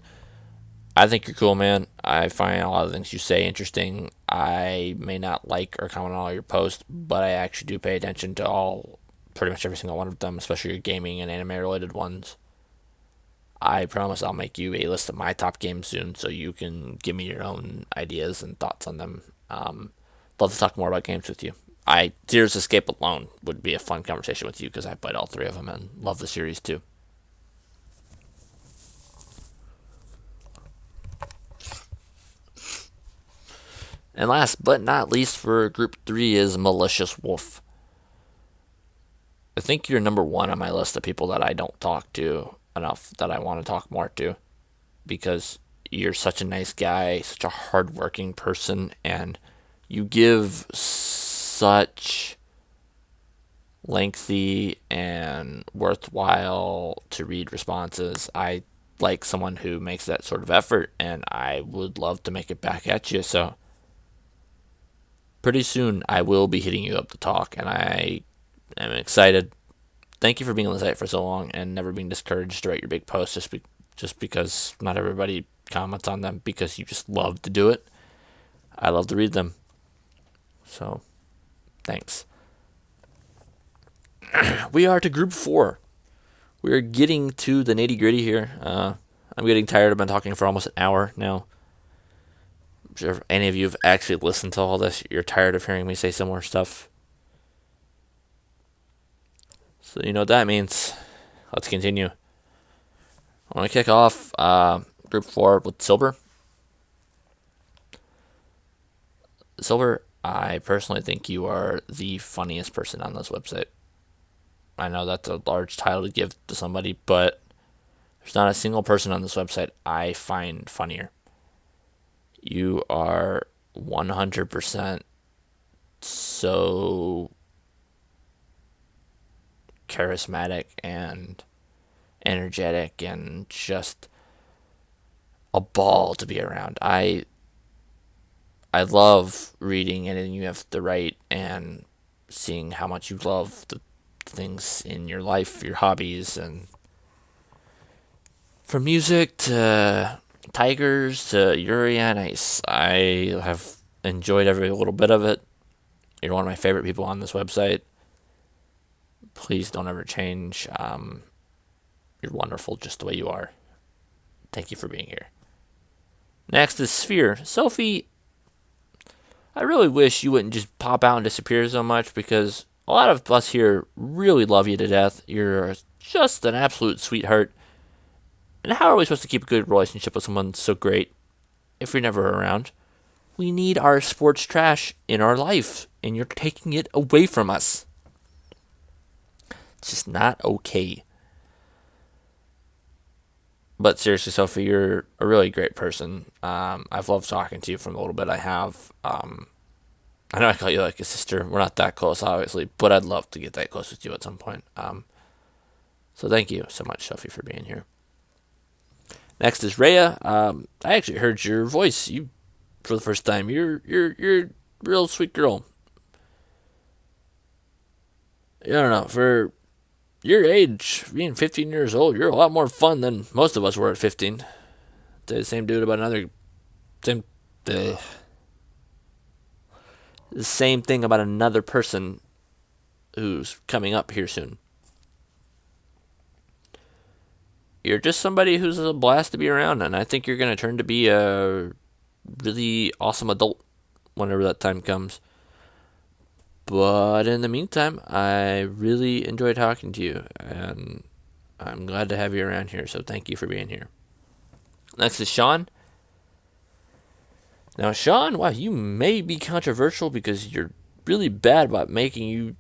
I think you're cool, man. I find a lot of things you say interesting. I may not like or comment on all your posts, but I actually do pay attention to pretty much every single one of them, especially your gaming and anime related ones. I promise I'll make you a list of my top games soon, so you can give me your own ideas and thoughts on them. Love to talk more about games with you. Tears Escape alone would be a fun conversation with you, because I played all 3 of them and love the series too. And last but not least for group 3 is Malicious Wolf. I think you're number 1 on my list of people that I don't talk to enough, that I want to talk more to, because you're such a nice guy, such a hardworking person, and you give such lengthy and worthwhile to read responses. I like someone who makes that sort of effort, and I would love to make it back at you, so pretty soon I will be hitting you up to talk, and I am excited. Thank you for being on the site for so long and never being discouraged to write your big posts just because not everybody comments on them, because you just love to do it. I love to read them. So, thanks. We are to group 4. We are getting to the nitty gritty here. I'm getting tired. I've been talking for almost an hour now. I'm sure if any of you have actually listened to all this, you're tired of hearing me say similar stuff. So you know what that means. Let's continue. I want to kick off group 4 with Silver. Silver, I personally think you are the funniest person on this website. I know that's a large title to give to somebody, but there's not a single person on this website I find funnier. You are 100% so charismatic and energetic and just a ball to be around. I love reading anything you have to write and seeing how much you love the things in your life, your hobbies, and from music to tigers to Yuri on Ice. I have enjoyed every little bit of it. You're one of my favorite people on this website. Please don't ever change. You're wonderful just the way you are. Thank you for being here. Next is Sphere. Sophie, I really wish you wouldn't just pop out and disappear so much, because a lot of us here really love you to death. You're just an absolute sweetheart. And how are we supposed to keep a good relationship with someone so great if you're never around? We need our sports trash in our life, and you're taking it away from us. It's just not okay. But seriously, Sophie, you're a really great person. I've loved talking to you from the little bit I have. I know I call you like a sister. We're not that close, obviously, but I'd love to get that close with you at some point. So thank you so much, Sophie, for being here. Next is Rhea. I actually heard your voice for the first time. You're a real sweet girl. I don't know, for your age, being 15 years old, you're a lot more fun than most of us were at 15. Say the same dude about the same thing about another person who's coming up here soon. You're just somebody who's a blast to be around, and I think you're going to turn to be a really awesome adult whenever that time comes. But in the meantime, I really enjoyed talking to you, and I'm glad to have you around here, so thank you for being here. Next is Sean. Now, Sean, wow, you may be controversial because you're really bad about you're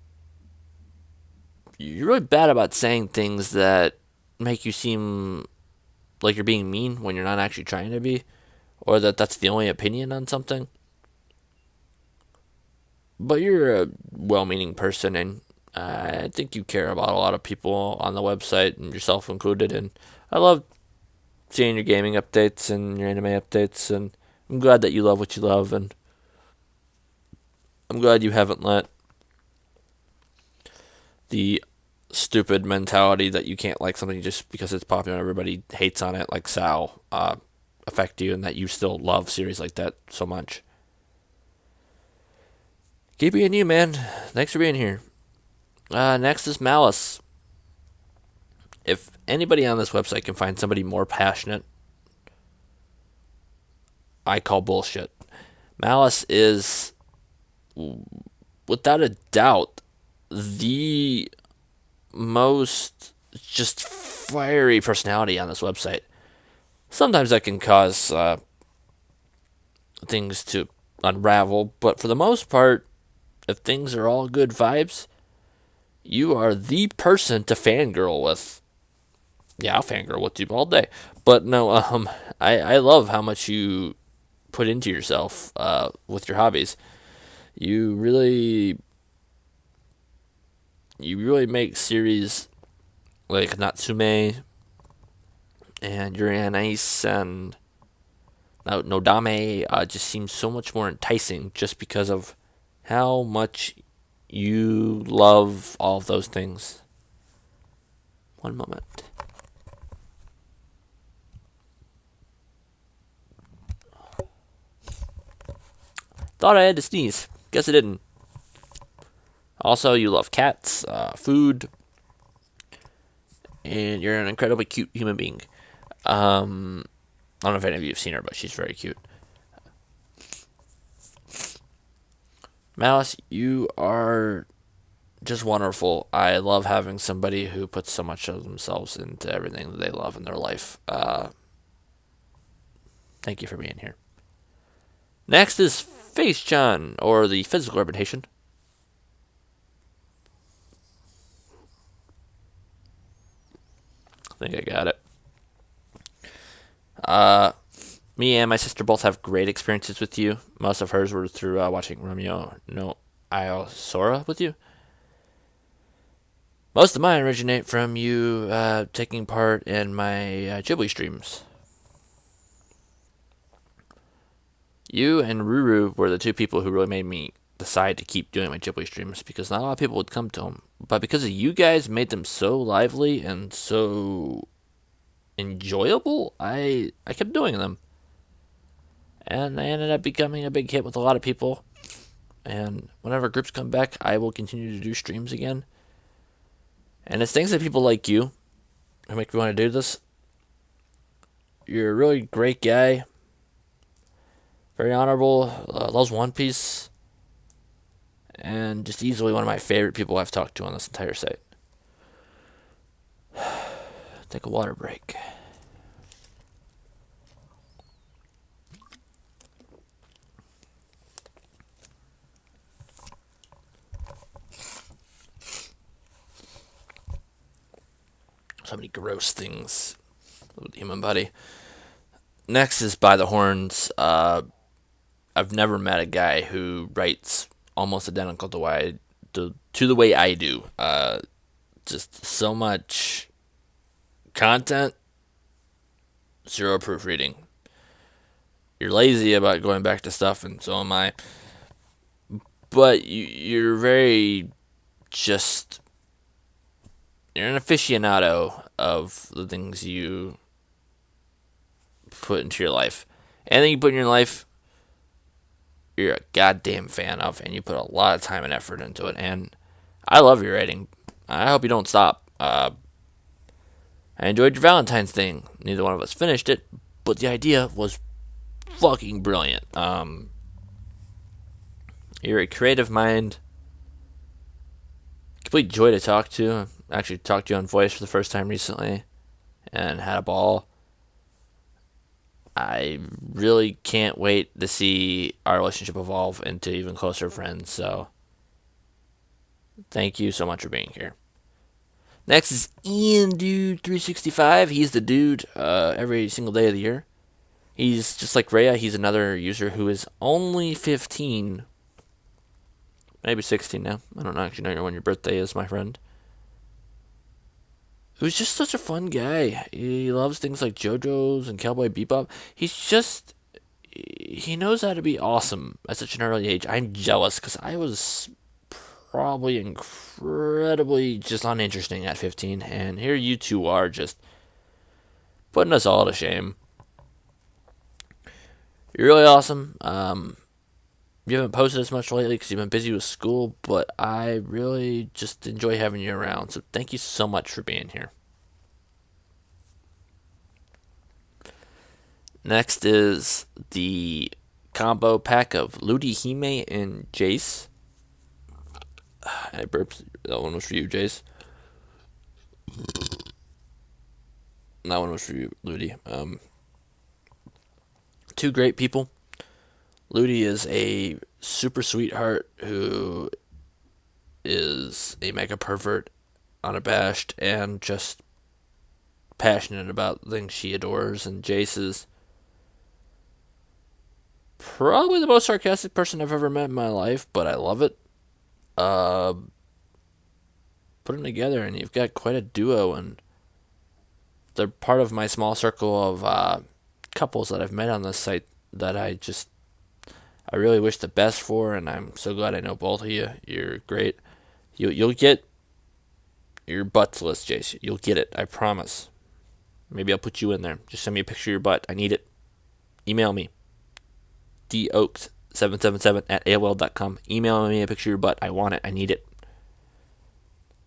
really bad about saying things that make you seem like you're being mean when you're not actually trying to be, or that that's the only opinion on something. But you're a well-meaning person, and I think you care about a lot of people on the website, and yourself included. And I love seeing your gaming updates and your anime updates, and I'm glad that you love what you love, and I'm glad you haven't let the stupid mentality that you can't like something just because it's popular and everybody hates on it, like Sal, affect you, and that you still love series like that so much. Keep being you, man. Thanks for being here. Next is Malice. If anybody on this website can find somebody more passionate, I call bullshit. Malice is, without a doubt, the most just fiery personality on this website. Sometimes that can cause things to unravel, but for the most part, if things are all good vibes, you are the person to fangirl with. Yeah, I'll fangirl with you all day. But no, I love how much you put into yourself with your hobbies. You really make series like Natsume and Yuri on Ice and Nodame just seem so much more enticing just because of how much you love all of those things. One moment. Thought I had to sneeze. Guess I didn't. Also, you love cats, food, and you're an incredibly cute human being. I don't know if any of you have seen her, but she's very cute. Malice, you are just wonderful. I love having somebody who puts so much of themselves into everything that they love in their life. Thank you for being here. Next is Face John, or the physical reputation. I think I got it. Me and my sister both have great experiences with you. Most of hers were through watching Romeo no Iosora with you. Most of mine originate from you taking part in my Ghibli streams. You and Ruru were the two people who really made me decide to keep doing my Ghibli streams, because not a lot of people would come to them. But because of you guys made them so lively and so enjoyable, I kept doing them. And they ended up becoming a big hit with a lot of people. And whenever groups come back, I will continue to do streams again. And it's things that people like you who make me want to do this. You're a really great guy. Very honorable. Loves One Piece. And just easily one of my favorite people I've talked to on this entire site. Take a water break. So many gross things with the human body. Next is By the Horns. I've never met a guy who writes almost identical to the way I do. Just so much content, zero proofreading. You're lazy about going back to stuff, and so am I. But you're very just... You're an aficionado of the things you put into your life. Anything you put in your life, you're a goddamn fan of, and you put a lot of time and effort into it. And I love your writing. I hope you don't stop. I enjoyed your Valentine's thing. Neither one of us finished it, but the idea was fucking brilliant. You're a creative mind. Complete joy to talk to. I actually talked to you on voice for the first time recently and had a ball. I really can't wait to see our relationship evolve into even closer friends. So thank you so much for being here. Next is Ian Dude 365. He's the dude every single day of the year. He's just like Rhea. He's another user who is only 15, maybe 16 now. I don't actually know when your birthday is, my friend. Who's just such a fun guy. He loves things like JoJo's and Cowboy Bebop. He knows how to be awesome at such an early age. I'm jealous because I was probably incredibly just uninteresting at 15, and here you two are just putting us all to shame. You're really awesome. You haven't posted as much lately because you've been busy with school, but I really just enjoy having you around. So thank you so much for being here. Next is the combo pack of Ludi, Hime, and Jace. I burped. That one was for you, Jace. That one was for you, Ludi. Two great people. Ludi is a super sweetheart who is a mega pervert, unabashed, and just passionate about things she adores. And Jace is probably the most sarcastic person I've ever met in my life, but I love it. Put them together, and you've got quite a duo, and they're part of my small circle of couples that I've met on this site that I really wish the best for, and I'm so glad I know both of you. You're great. You'll get your butts list, Jace. You'll get it. I promise. Maybe I'll put you in there. Just send me a picture of your butt. I need it. Email me. doaks777@aol.com. Email me a picture of your butt. I want it. I need it.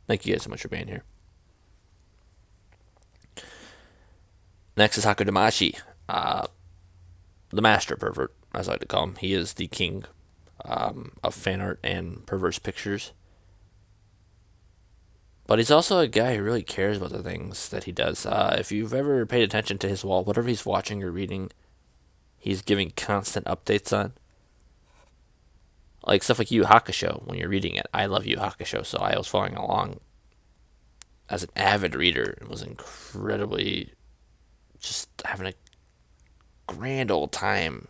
Thank you guys so much for being here. Next is Haku Damashi, the master pervert, as I like to call him. He is the king of fan art and perverse pictures. But he's also a guy who really cares about the things that he does. If you've ever paid attention to his wall, whatever he's watching or reading, he's giving constant updates on. Like stuff like Yu Hakusho, when you're reading it. I love Yu Hakusho, so I was following along as an avid reader and was incredibly just having a grand old time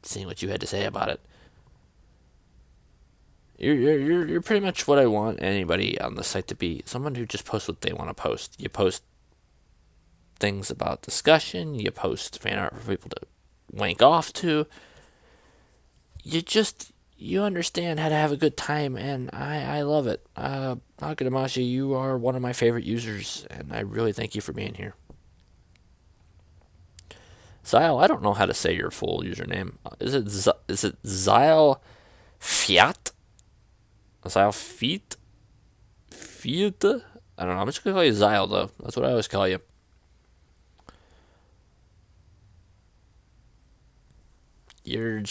seeing what you had to say about it. You're pretty much what I want anybody on the site to be. Someone who just posts what they want to post. You post things about discussion. You post fan art for people to wank off to. You understand how to have a good time, and I love it. Haku Damashi, you are one of my favorite users, and I really thank you for being here. Zyle, I don't know how to say your full username. Is it Zyle Fiat? Zyle Feet? Feet? I don't know. I'm just going to call you Zyle, though. That's what I always call you. You're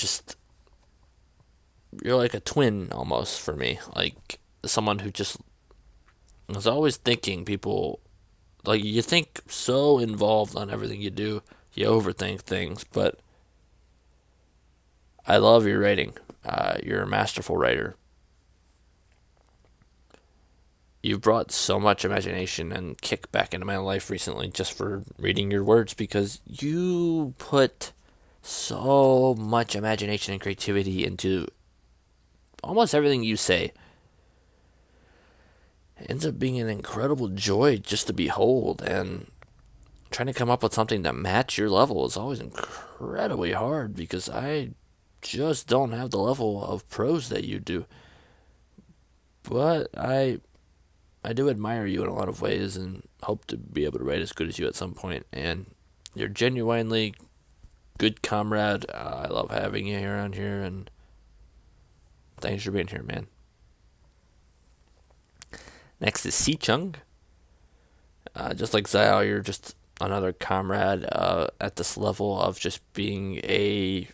like a twin, almost, for me. Like, someone who just is always thinking people... Like, you think so involved on everything you do. You overthink things, but I love your writing. You're a masterful writer. You've brought so much imagination and kick back into my life recently just for reading your words, because you put so much imagination and creativity into almost everything you say. It ends up being an incredible joy just to behold, and trying to come up with something to match your level is always incredibly hard, because I just don't have the level of prose that you do. But I do admire you in a lot of ways and hope to be able to write as good as you at some point. And you're genuinely good comrade. I love having you around here, and thanks for being here, man. Next is Si Chung. Just like Zao, you're just another comrade at this level of just being a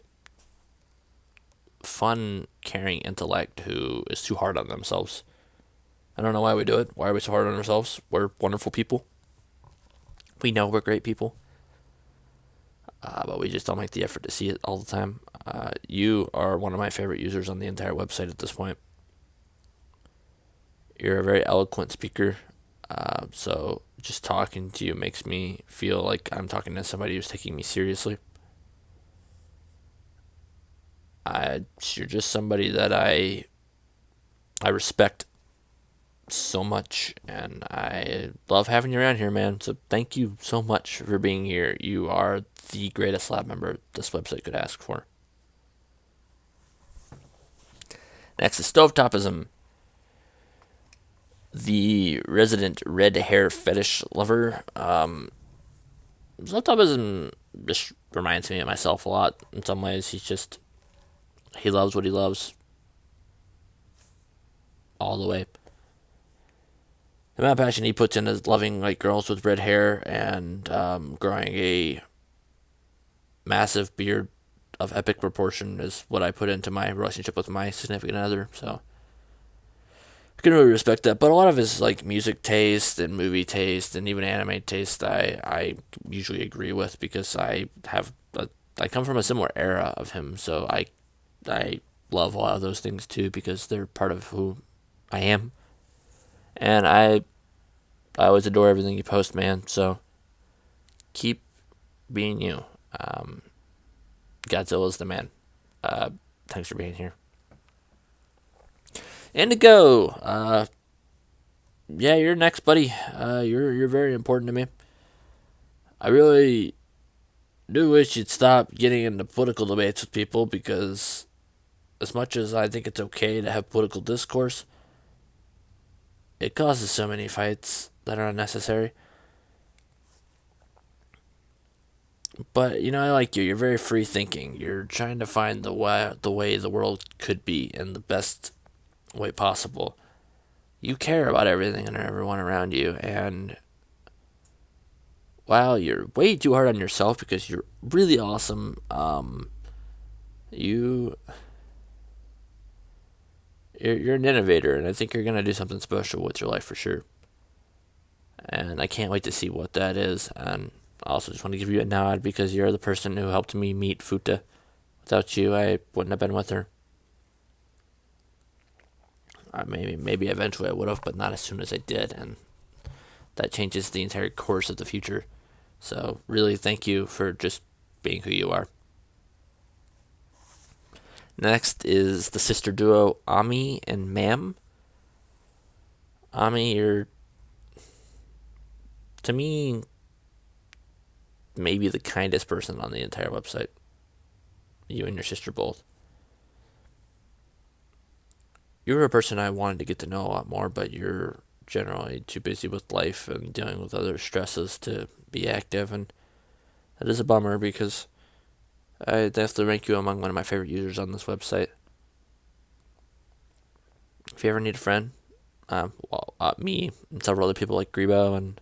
fun, caring intellect who is too hard on themselves. I don't know why we do it. Why are we so hard on ourselves? We're wonderful people. We know we're great people. but we just don't make the effort to see it all the time. You are one of my favorite users on the entire website at this point. You're a very eloquent speaker, so just talking to you makes me feel like I'm talking to somebody who's taking me seriously. You're just somebody that I respect so much, and I love having you around here, man. So thank you so much for being here. You are the greatest lab member this website could ask for. Next is Stovetopism, the resident red hair fetish lover. Stovetopism just reminds me of myself a lot in some ways. He loves what he loves all the way. The amount of passion he puts into loving like girls with red hair and growing a massive beard of epic proportion is what I put into my relationship with my significant other. So I can really respect that. But a lot of his like music taste and movie taste and even anime taste, I usually agree with because I come from a similar era of him. So I love a lot of those things too because they're part of who I am. And I always adore everything you post, man. So keep being you. Godzilla's the man. Thanks for being here. Indigo. Yeah, you're next, buddy. You're very important to me. I really do wish you'd stop getting into political debates with people because as much as I think it's okay to have political discourse, it causes so many fights that are unnecessary. But I like you. You're very free thinking. You're trying to find the way the world could be in the best way possible. You care about everything and everyone around you, and while you're way too hard on yourself because you're really awesome, you're an innovator, and I think you're gonna do something special with your life for sure. And I can't wait to see what that is. And I also just want to give you a nod because you're the person who helped me meet Futa. Without you, I wouldn't have been with her. Maybe eventually I would have, but not as soon as I did, and that changes the entire course of the future. So really, thank you for just being who you are. Next is the sister duo Ami and Mam. Ami, you're, to me, maybe the kindest person on the entire website. You and your sister both. You're a person I wanted to get to know a lot more, but you're generally too busy with life and dealing with other stresses to be active, and that is a bummer because I definitely rank you among one of my favorite users on this website. If you ever need a friend, me and several other people like Grebo and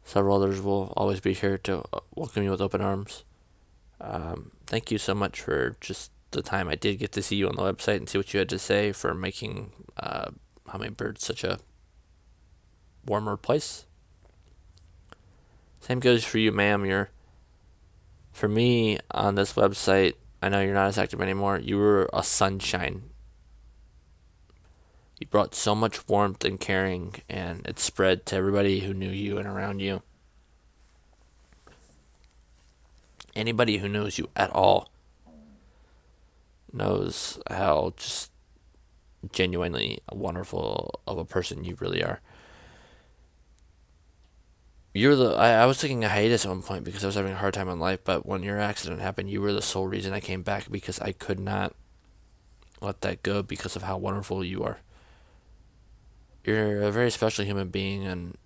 several others will always be here to welcome you with open arms. Thank you so much for just the time I did get to see you on the website and see what you had to say, for making Hummingbird such a warmer place. Same goes for you, ma'am. For me on this website, I know you're not as active anymore. You were a sunshine. You brought so much warmth and caring, and it spread to everybody who knew you and around you. Anybody who knows you at all knows how just genuinely wonderful of a person you really are. I was taking a hiatus at one point because I was having a hard time in life, but when your accident happened, you were the sole reason I came back because I could not let that go because of how wonderful you are. You're a very special human being, and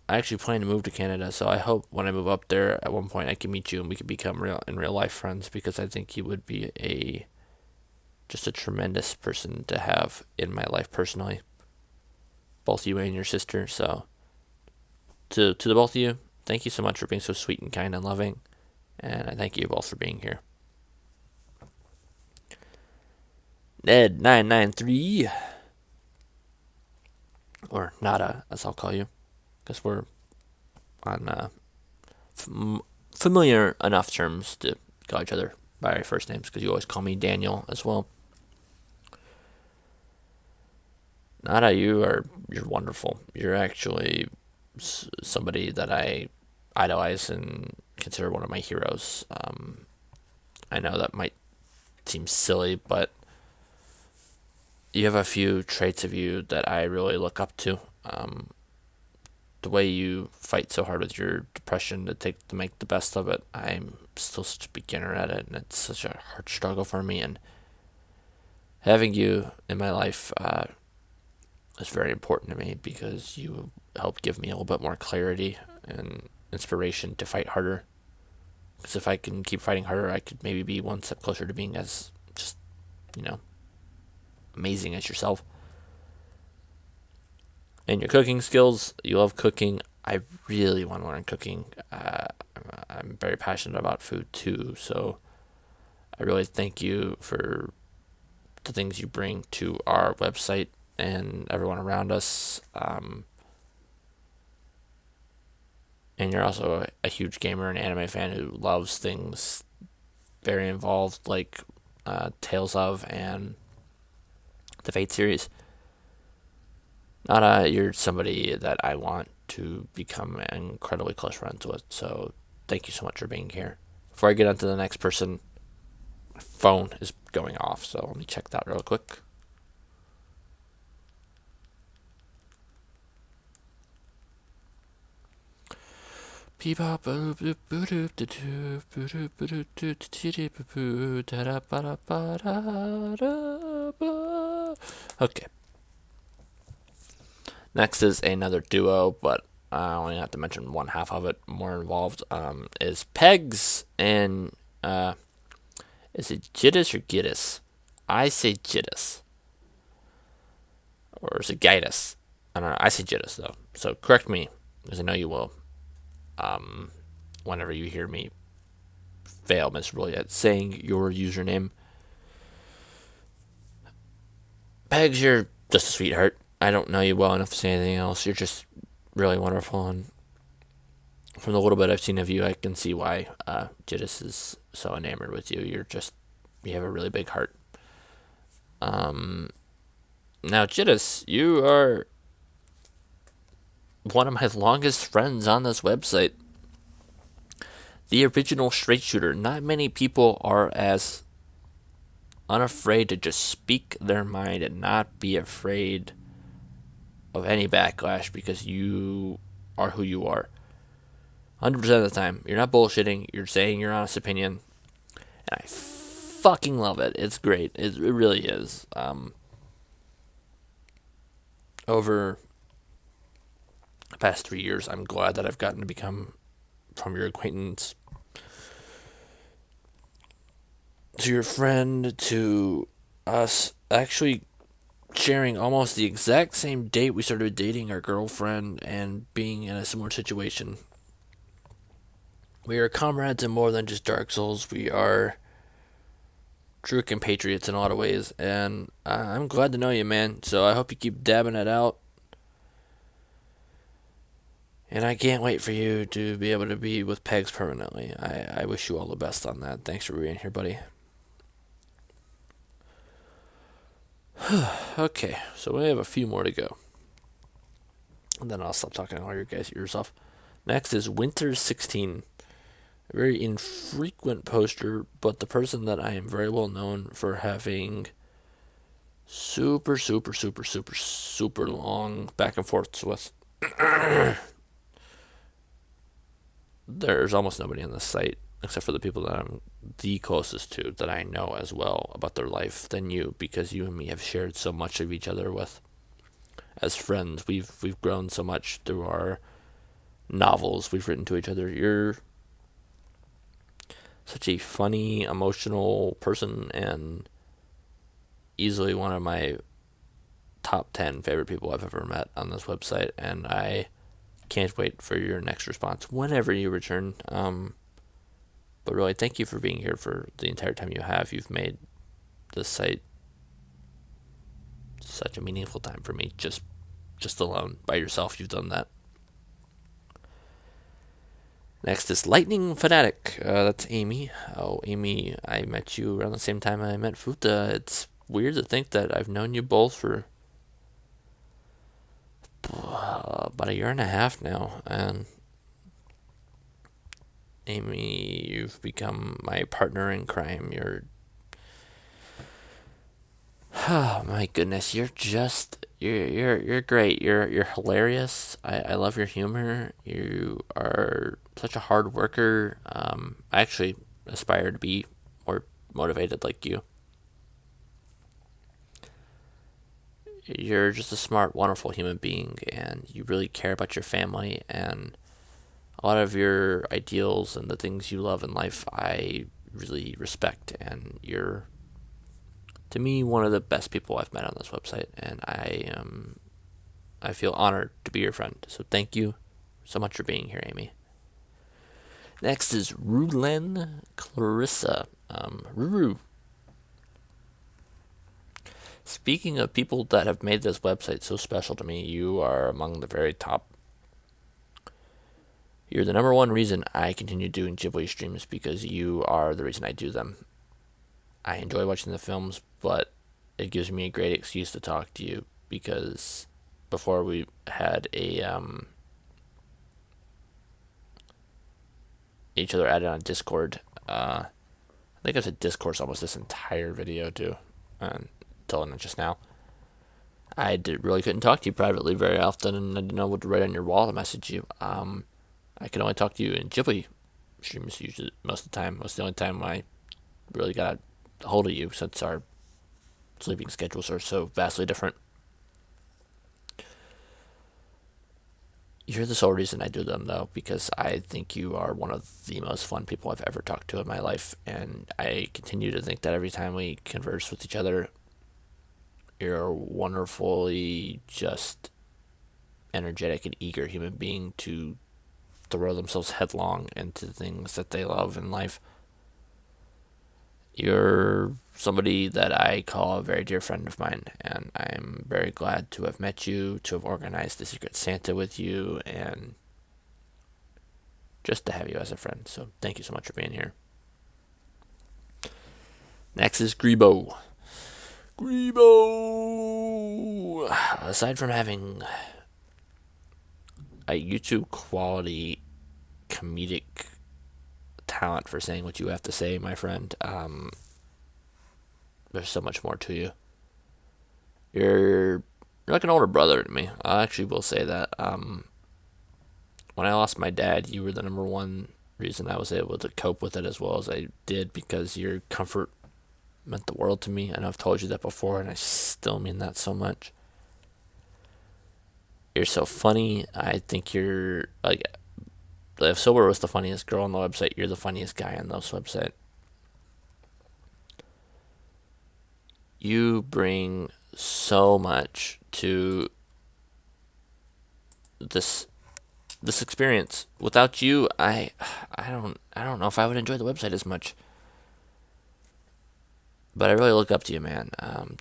I actually plan to move to Canada, so I hope when I move up there at one point I can meet you and we can become real life friends, because I think you would be just a tremendous person to have in my life personally. Both you and your sister. So to the both of you, thank you so much for being so sweet and kind and loving, and I thank you both for being here. Ned993, or Nada as I'll call you, because we're on familiar enough terms to call each other by our first names, because you always call me Daniel as well. Nada, you're wonderful. You're actually somebody that I idolize and consider one of my heroes. I know that might seem silly, but you have a few traits of you that I really look up to. The way you fight so hard with your depression to make the best of it. I'm still such a beginner at it, and it's such a hard struggle for me. And having you in my life is very important to me, because you help give me a little bit more clarity and inspiration to fight harder. Because if I can keep fighting harder, I could maybe be one step closer to being as just, amazing as yourself. And your cooking skills, you love cooking. I really want to learn cooking. I'm very passionate about food too, so I really thank you for the things you bring to our website and everyone around us. And you're also a huge gamer and anime fan who loves things very involved, like Tales of and the Fate series. You're somebody that I want to become incredibly close friends with, so thank you so much for being here. Before I get on to the next person, my phone is going off, so let me check that real quick. Okay. Next is another duo, but I only have to mention one half of it. More involved is Pegs and is it Jiddis or Giddis? I say Jiddis. Or is it Giddis? I don't know. I say Jiddis though. So correct me, because I know you will. Whenever you hear me fail miserably at saying your username. Pegs, you're just a sweetheart. I don't know you well enough to say anything else. You're just really wonderful, and from the little bit I've seen of you, I can see why Jiddis is so enamored with you. You have a really big heart. Now, Jiddis, you are one of my longest friends on this website. The original straight shooter. Not many people are as unafraid to just speak their mind and not be afraid of any backlash, because you are who you are. 100% of the time. You're not bullshitting. You're saying your honest opinion. And I fucking love it. It's great. It really is. Over the past 3 years, I'm glad that I've gotten to become from your acquaintance to your friend to us actually sharing almost the exact same date we started dating our girlfriend and being in a similar situation. We are comrades in more than just Dark Souls. We are true compatriots in a lot of ways, and I'm glad to know you, man. So I hope you keep dabbing it out. And I can't wait for you to be able to be with Pegs permanently. I wish you all the best on that. Thanks for being here, buddy. Okay, so we have a few more to go. And then I'll stop talking all your guys' ears off. Next is Winter16. A very infrequent poster, but the person that I am very well known for having super long back and forths with. There's almost nobody on this site, except for the people that I'm the closest to, that I know as well about their life than you, because you and me have shared so much of each other with. As friends, we've grown so much through our novels we've written to each other. You're such a funny, emotional person, and easily one of my top 10 favorite people I've ever met on this website, and I can't wait for your next response whenever you return. But really, thank you for being here for the entire time you have. You've made this site such a meaningful time for me. Just alone, by yourself, you've done that. Next is Lightning Fanatic. That's Amy. Oh, Amy, I met you around the same time I met Futa. It's weird to think that I've known you both for about a year and a half now. And Amy, you've become my partner in crime. Oh my goodness, you're great. You're hilarious. I love your humor. You are such a hard worker. I actually aspire to be more motivated like you. You're just a smart, wonderful human being, and you really care about your family and a lot of your ideals and the things you love in life. I really respect, and you're, to me, one of the best people I've met on this website, and I feel honored to be your friend. So thank you so much for being here, Amy. Next is Rulen Clarissa. Ruru. Speaking of people that have made this website so special to me, you are among the very top. You're the number one reason I continue doing Ghibli streams, because you are the reason I do them. I enjoy watching the films, but it gives me a great excuse to talk to you, because before we had each other added on Discord. I think I said Discourse almost this entire video too, until just now. I really couldn't talk to you privately very often, and I didn't know what to write on your wall to message you. I could only talk to you in Ghibli streams usually most of the time. Most of the only time I really got a hold of you, since our sleeping schedules are so vastly different. You're the sole reason I do them, though, because I think you are one of the most fun people I've ever talked to in my life, and I continue to think that every time we converse with each other, you're a wonderfully just energetic and eager human being to throw themselves headlong into things that they love in life. You're somebody that I call a very dear friend of mine, and I'm very glad to have met you, to have organized the Secret Santa with you, and just to have you as a friend. So thank you so much for being here. Next is Grebo. Grebo! Aside from having a YouTube quality comedic talent for saying what you have to say, my friend, there's so much more to you. You're like an older brother to me. I actually will say that. When I lost my dad, you were the number one reason I was able to cope with it as well as I did, because your comfort meant the world to me. I know I've told you that before, and I still mean that so much. You're so funny. I think you're like, if Sober was the funniest girl on the website, you're the funniest guy on this website. You bring so much to this experience. Without you, I don't know if I would enjoy the website as much. But I really look up to you, man.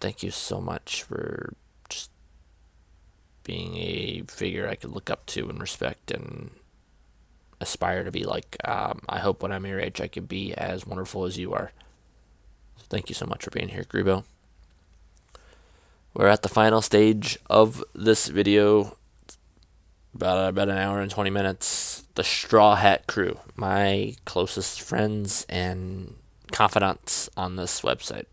Thank you so much for just being a figure I could look up to and respect and aspire to be like. I hope when I'm your age I could be as wonderful as you are. So thank you so much for being here, Grebo. We're at the final stage of this video. About an hour and 20 minutes. The Straw Hat Crew, my closest friends and confidants on this website.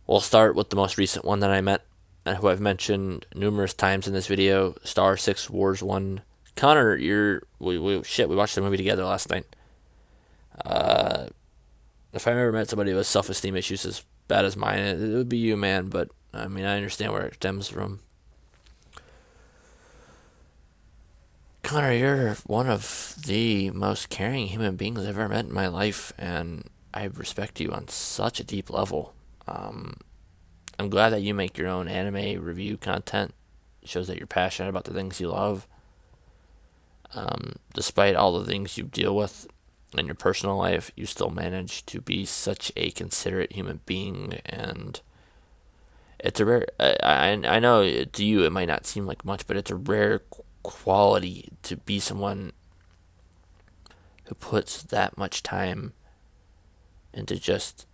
We'll start with the most recent one that I met, and who I've mentioned numerous times in this video, Star 6 Wars 1. Connor, we watched the movie together last night. If I ever met somebody with self-esteem issues as bad as mine, it would be you, man, but I mean, I understand where it stems from. Connor, you're one of the most caring human beings I've ever met in my life, and I respect you on such a deep level. I'm glad that you make your own anime review content. It shows that you're passionate about the things you love. Despite all the things you deal with in your personal life, you still manage to be such a considerate human being, and it's a rare. I know to you it might not seem like much, but it's a rare quality to be someone who puts that much time into just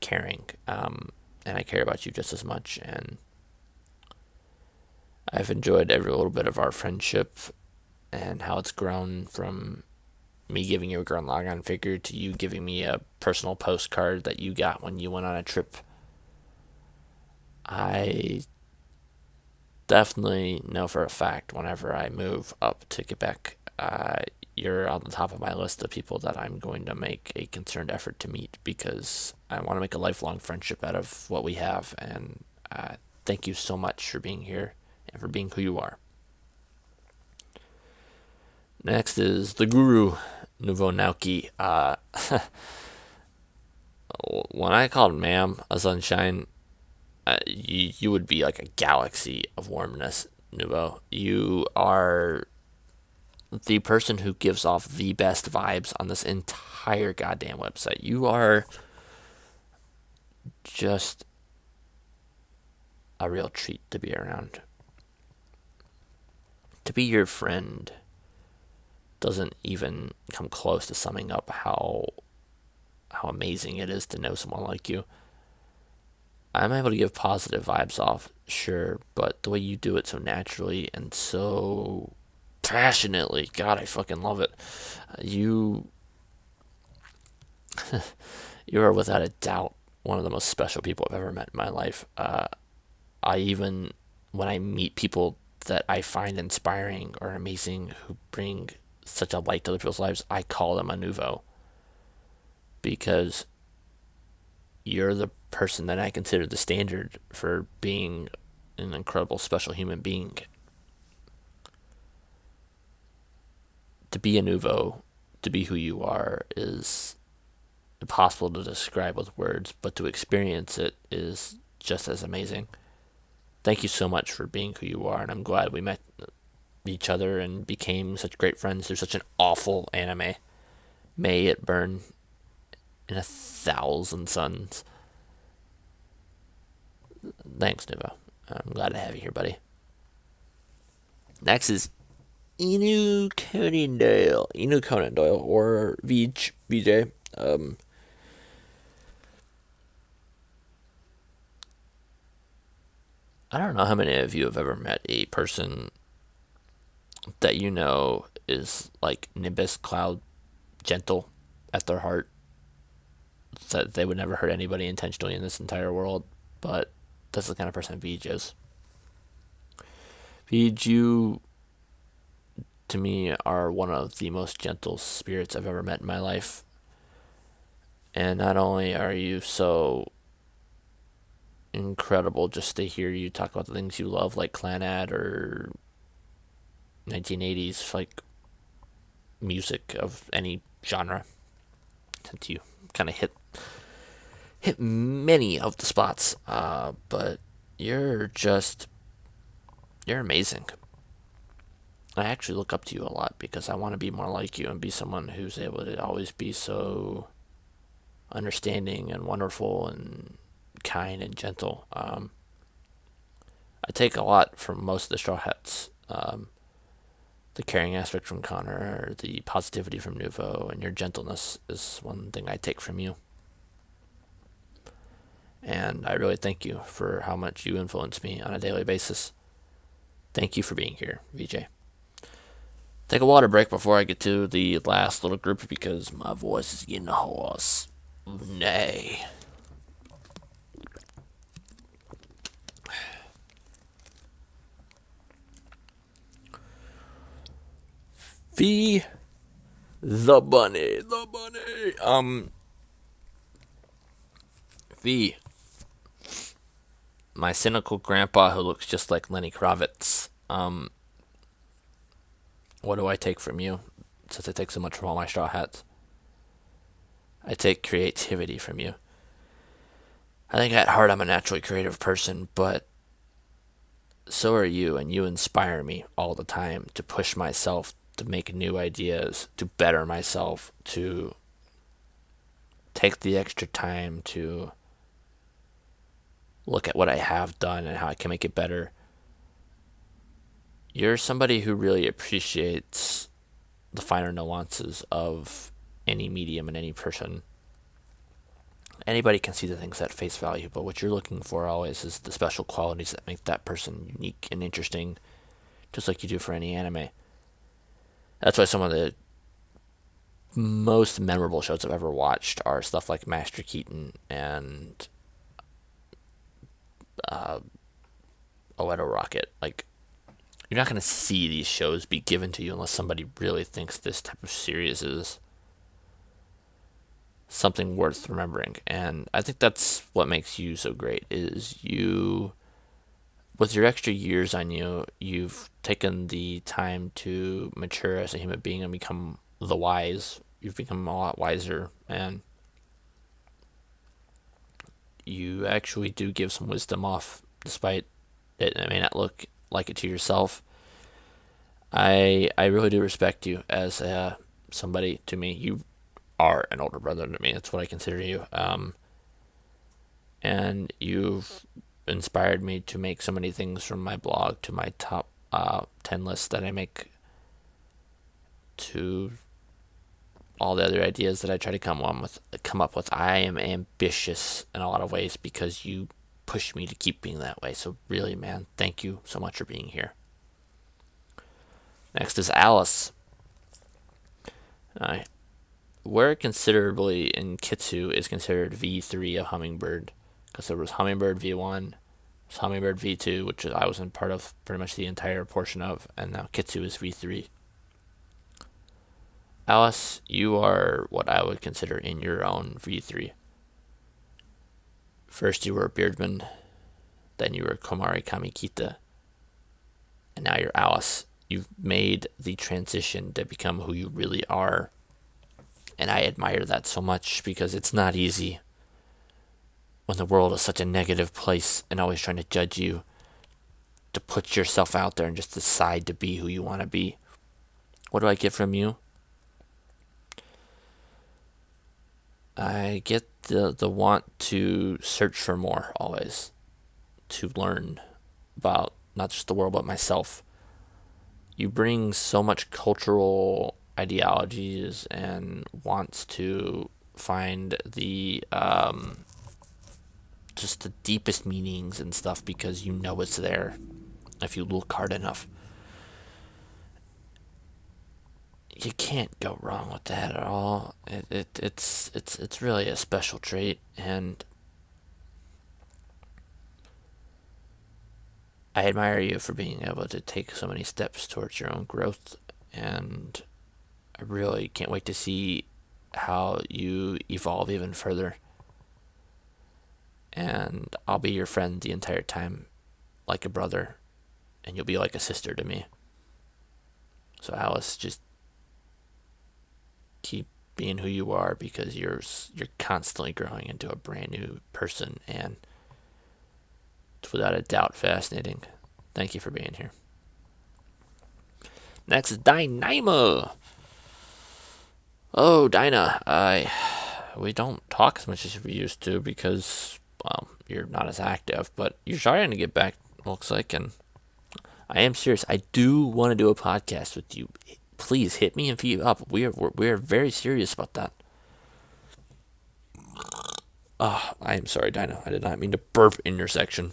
caring. And I care about you just as much. And I've enjoyed every little bit of our friendship and how it's grown from me giving you a Gurren Lagann figure to you giving me a personal postcard that you got when you went on a trip. I definitely know for a fact whenever I move up to Quebec, you're on the top of my list of people that I'm going to make a concerned effort to meet because I want to make a lifelong friendship out of what we have. And thank you so much for being here and for being who you are. Next is the Guru Nouveau Naoki. When I called Ma'am a sunshine, you would be like a galaxy of warmness, Nouveau. You are the person who gives off the best vibes on this entire goddamn website. You are just a real treat to be around. To be your friend doesn't even come close to summing up how amazing it is to know someone like you. I'm able to give positive vibes off, sure, but the way you do it so naturally and so passionately, God, I fucking love it. You are without a doubt one of the most special people I've ever met in my life. When I meet people that I find inspiring or amazing who bring such a light to other people's lives, I call them a Nouveau. Because you're the person that I consider the standard for being an incredible, special human being. To be a Nouveau, to be who you are, is impossible to describe with words, but to experience it is just as amazing. Thank you so much for being who you are, and I'm glad we met each other and became such great friends through such an awful anime. May it burn in 1,000 suns. Thanks, Nouveau. I'm glad to have you here, buddy. Next is Inu Conan Doyle, or VJ. I don't know how many of you have ever met a person that you know is like Nimbus Cloud gentle at their heart, that they would never hurt anybody intentionally in this entire world, but that's the kind of person Vij is. Vij, you, to me, are one of the most gentle spirits I've ever met in my life. And not only are you so incredible just to hear you talk about the things you love, like Clannad or 1980s, like music of any genre, since you kind of hit many of the spots, but you're amazing. I actually look up to you a lot because I want to be more like you and be someone who's able to always be so understanding and wonderful and kind and gentle. I take a lot from most of the Straw Hats. The caring aspect from Connor, the positivity from Nouveau, and your gentleness is one thing I take from you. And I really thank you for how much you influence me on a daily basis. Thank you for being here, VJ. Take a water break before I get to the last little group because my voice is getting hoarse. Nay. V the bunny. V, my cynical grandpa who looks just like Lenny Kravitz. What do I take from you? Since I take so much from all my Straw Hats, I take creativity from you. I think at heart I'm a naturally creative person, but so are you, and you inspire me all the time to push myself, to make new ideas, to better myself, to take the extra time to look at what I have done and how I can make it better. you're somebody who really appreciates the finer nuances of any medium and any person. Anybody can see the things at face value, but what you're looking for always is the special qualities that make that person unique and interesting, just like you do for any anime. That's why some of the most memorable shows I've ever watched are stuff like Master Keaton and Oedo Rocket. Like, you're not going to see these shows be given to you unless somebody really thinks this type of series is something worth remembering. And I think that's what makes you so great, is you, with your extra years on you, you've taken the time to mature as a human being and become the wise. You've become a lot wiser, and you actually do give some wisdom off, despite it may not look like it to yourself. I really do respect you as somebody to me. You are an older brother to me. That's what I consider you. And you've inspired me to make so many things, from my blog to my top 10 lists that I make, to all the other ideas that I try to come up with. I am ambitious in a lot of ways because you push me to keep being that way. So really, man, thank you so much for being here. Next is Alice. Where considerably in Kitsu is considered V3 of Hummingbird, because there was Hummingbird V1, there's Hummingbird V2, which I was in part of pretty much the entire portion of, and now Kitsu is V3. Alice, you are what I would consider in your own V3. First you were Beardman, then you were Komari Kamikita, and now you're Alice. You've made the transition to become who you really are, and I admire that so much, because it's not easy when the world is such a negative place and always trying to judge you, to put yourself out there and just decide to be who you want to be. What do I get from you? I get the want to search for more, always, to learn about not just the world but myself. You bring so much cultural ideologies and wants to find the just the deepest meanings and stuff, because you know it's there if you look hard enough. You can't go wrong with that at all. It's really a special trait, and I admire you for being able to take so many steps towards your own growth, and I really can't wait to see how you evolve even further. And I'll be your friend the entire time, like a brother, and you'll be like a sister to me. So Alice, just keep being who you are, because you're constantly growing into a brand new person, and it's without a doubt fascinating. Thank you for being here. Next is Dynaima. Oh, Dinah, we don't talk as much as we used to, because, well, you're not as active, but you're trying to get back, looks like, and I am serious. I do want to do a podcast with you. Please hit me and feed up. We're very serious about that. I am sorry, Dinah. I did not mean to burp in your section.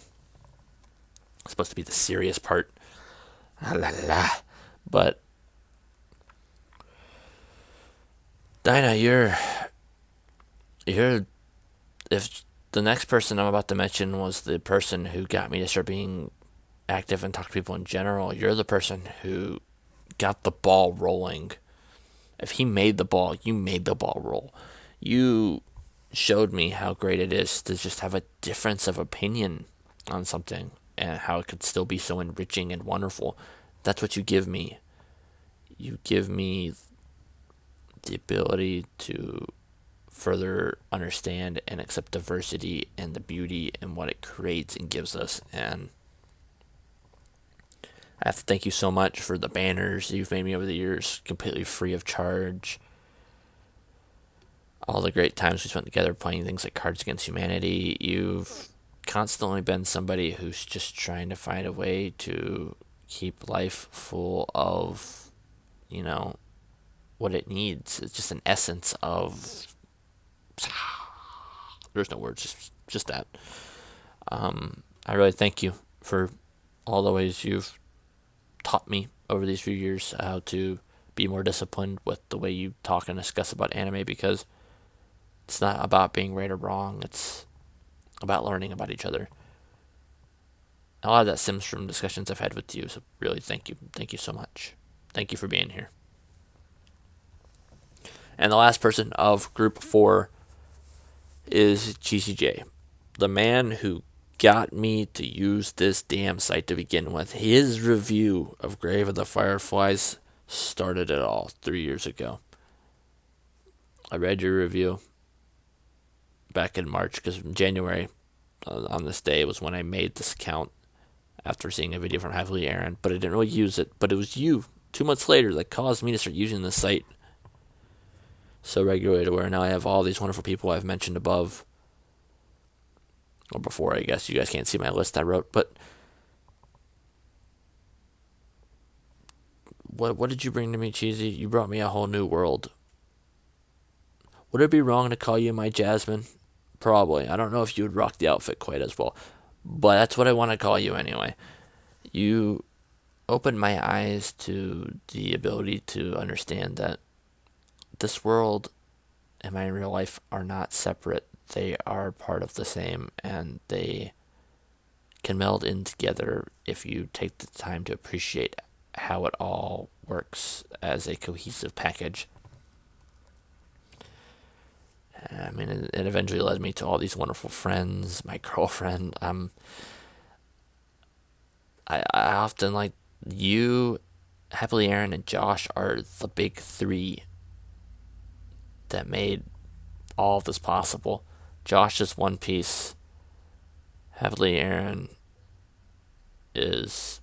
It's supposed to be the serious part. La la. But Dinah, you're if the next person I'm about to mention was the person who got me to start being active and talk to people in general, you're the person who got the ball rolling. If he made the ball, you made the ball roll. You showed me how great it is to just have a difference of opinion on something, and how it could still be so enriching and wonderful. That's what you give me. You give me the ability to further understand and accept diversity and the beauty and what it creates and gives us. And I have to thank you so much for the banners you've made me over the years, completely free of charge. All the great times we spent together playing things like Cards Against Humanity. You've constantly been somebody who's just trying to find a way to keep life full of, what it needs. It's just an essence of. There's no words, just that. I really thank you for all the ways you've taught me over these few years how to be more disciplined with the way you talk and discuss about anime, because it's not about being right or wrong. It's about learning about each other. A lot of that stems from discussions I've had with you, so really thank you. Thank you so much. Thank you for being here. And the last person of Group 4 is GCJ, the man who got me to use this damn site to begin with. His review of Grave of the Fireflies started it all 3 years ago. I read your review back in March, because in January, on this day, was when I made this account after seeing a video from Heavily Aaron, but I didn't really use it. But it was you, 2 months later, that caused me to start using this site so regularly, to where now I have all these wonderful people I've mentioned above, or before, I guess. You guys can't see my list I wrote, but what did you bring to me, Cheesy? You brought me a whole new world. Would it be wrong to call you my Jasmine? Probably. I don't know if you would rock the outfit quite as well, but that's what I want to call you anyway. You opened my eyes to the ability to understand that this world and my real life are not separate. They are part of the same, and they can meld in together if you take the time to appreciate how it all works as a cohesive package. I mean, it eventually led me to all these wonderful friends, my girlfriend. I often, like, you, Happily Aaron, and Josh are the big three that made all of this possible. Josh is One Piece. Happily Aaron is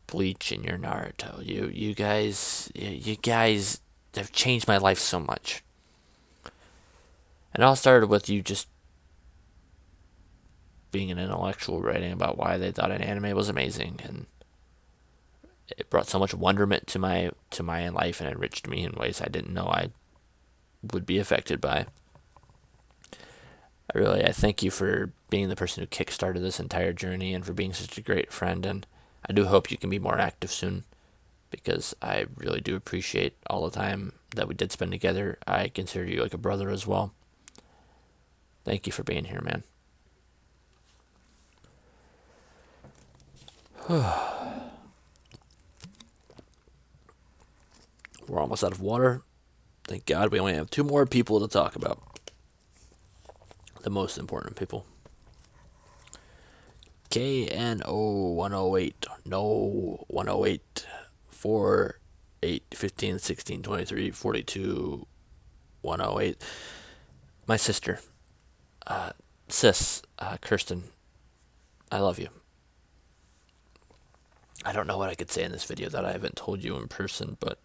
Bleach, and you're Naruto. You guys have changed my life so much. And it all started with you just being an intellectual, writing about why they thought an anime was amazing, and it brought so much wonderment to my life and enriched me in ways I didn't know I would be affected by. I thank you for being the person who kickstarted this entire journey, and for being such a great friend, and I do hope you can be more active soon, because I really do appreciate all the time that we did spend together. I consider you like a brother as well. Thank you for being here, man. We're almost out of water. Thank God we only have 2 more people to talk about. The most important people. KNO108. No, 108. 4, 8, 15, 16, 23, 42, 108. My sister. Kirsten. I love you. I don't know what I could say in this video that I haven't told you in person, but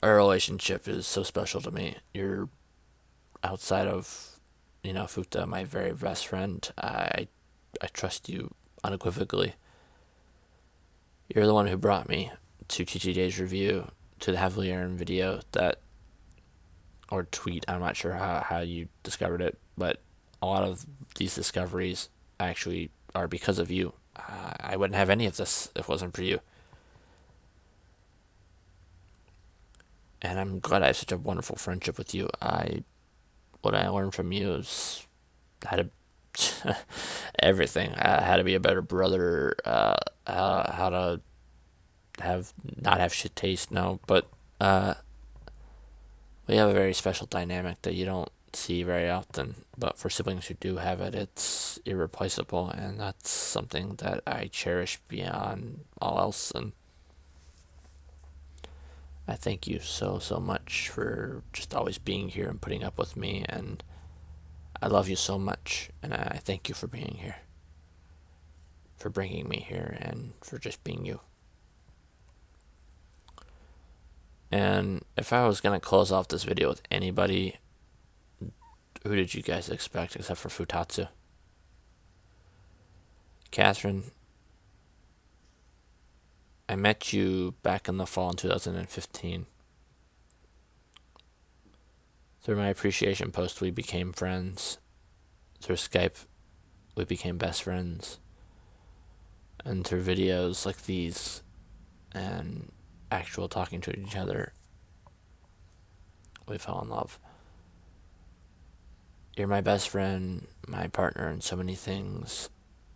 our relationship is so special to me. You're, outside of, Futa, my very best friend. I trust you unequivocally. You're the one who brought me to TGJ's review, to the Heavily Aaron video, or tweet, I'm not sure how you discovered it, but a lot of these discoveries actually are because of you. I wouldn't have any of this if it wasn't for you. And I'm glad I have such a wonderful friendship with you. What I learned from you is how to everything. How to be a better brother. How to not have shit taste. No, but we have a very special dynamic that you don't see very often. But for siblings who do have it, it's irreplaceable, and that's something that I cherish beyond all else. And I thank you so much for just always being here and putting up with me, and I love you so much, and I thank you for being here, for bringing me here, and for just being you. And if I was going to close off this video with anybody, who did you guys expect except for Futatsu? Catherine, I met you back in the fall in 2015. Through my appreciation post, we became friends. Through Skype, we became best friends. And through videos like these and actual talking to each other, we fell in love. You're my best friend, my partner in so many things,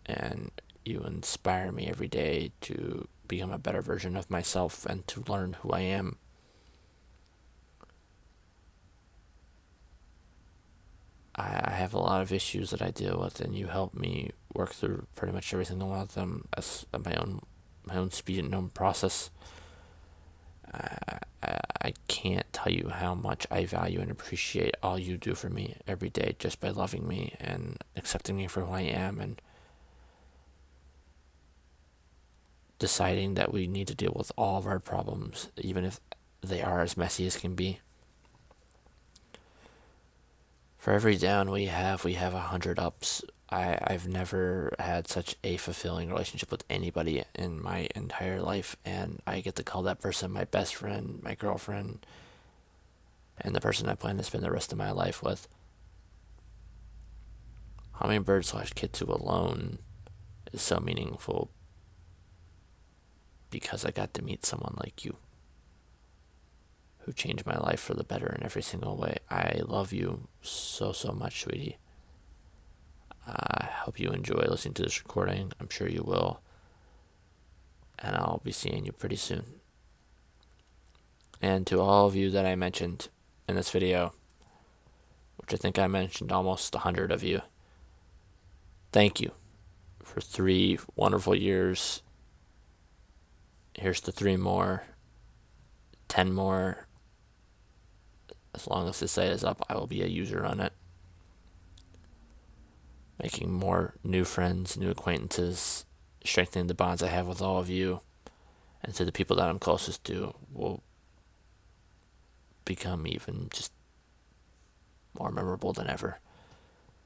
and you inspire me every day to become a better version of myself and to learn who I am. I have a lot of issues that I deal with, and you help me work through pretty much every single one of them as at my own speed and own process. I can't tell you how much I value and appreciate all you do for me every day just by loving me and accepting me for who I am and deciding that we need to deal with all of our problems, even if they are as messy as can be. For every down we have 100 ups. I've never had such a fulfilling relationship with anybody in my entire life, and I get to call that person my best friend, my girlfriend, and the person I plan to spend the rest of my life with. Hummingbird/Kitsu alone is so meaningful because I got to meet someone like you who changed my life for the better in every single way. I love you so much, sweetie. I hope you enjoy listening to this recording. I'm sure you will. And I'll be seeing you pretty soon. And to all of you that I mentioned in this video, which I think I mentioned almost 100 of you, thank you for 3 wonderful years. Here's to 3 more, 10 more. As long as this site is up, I will be a user on it. Making more new friends, new acquaintances, strengthening the bonds I have with all of you, and to the people that I'm closest to will become even just more memorable than ever.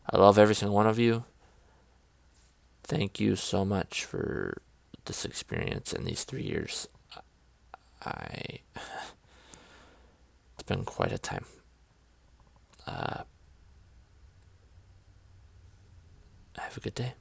I love every single one of you. Thank you so much for this experience in these 3 years. It's been quite a time. Have a good day.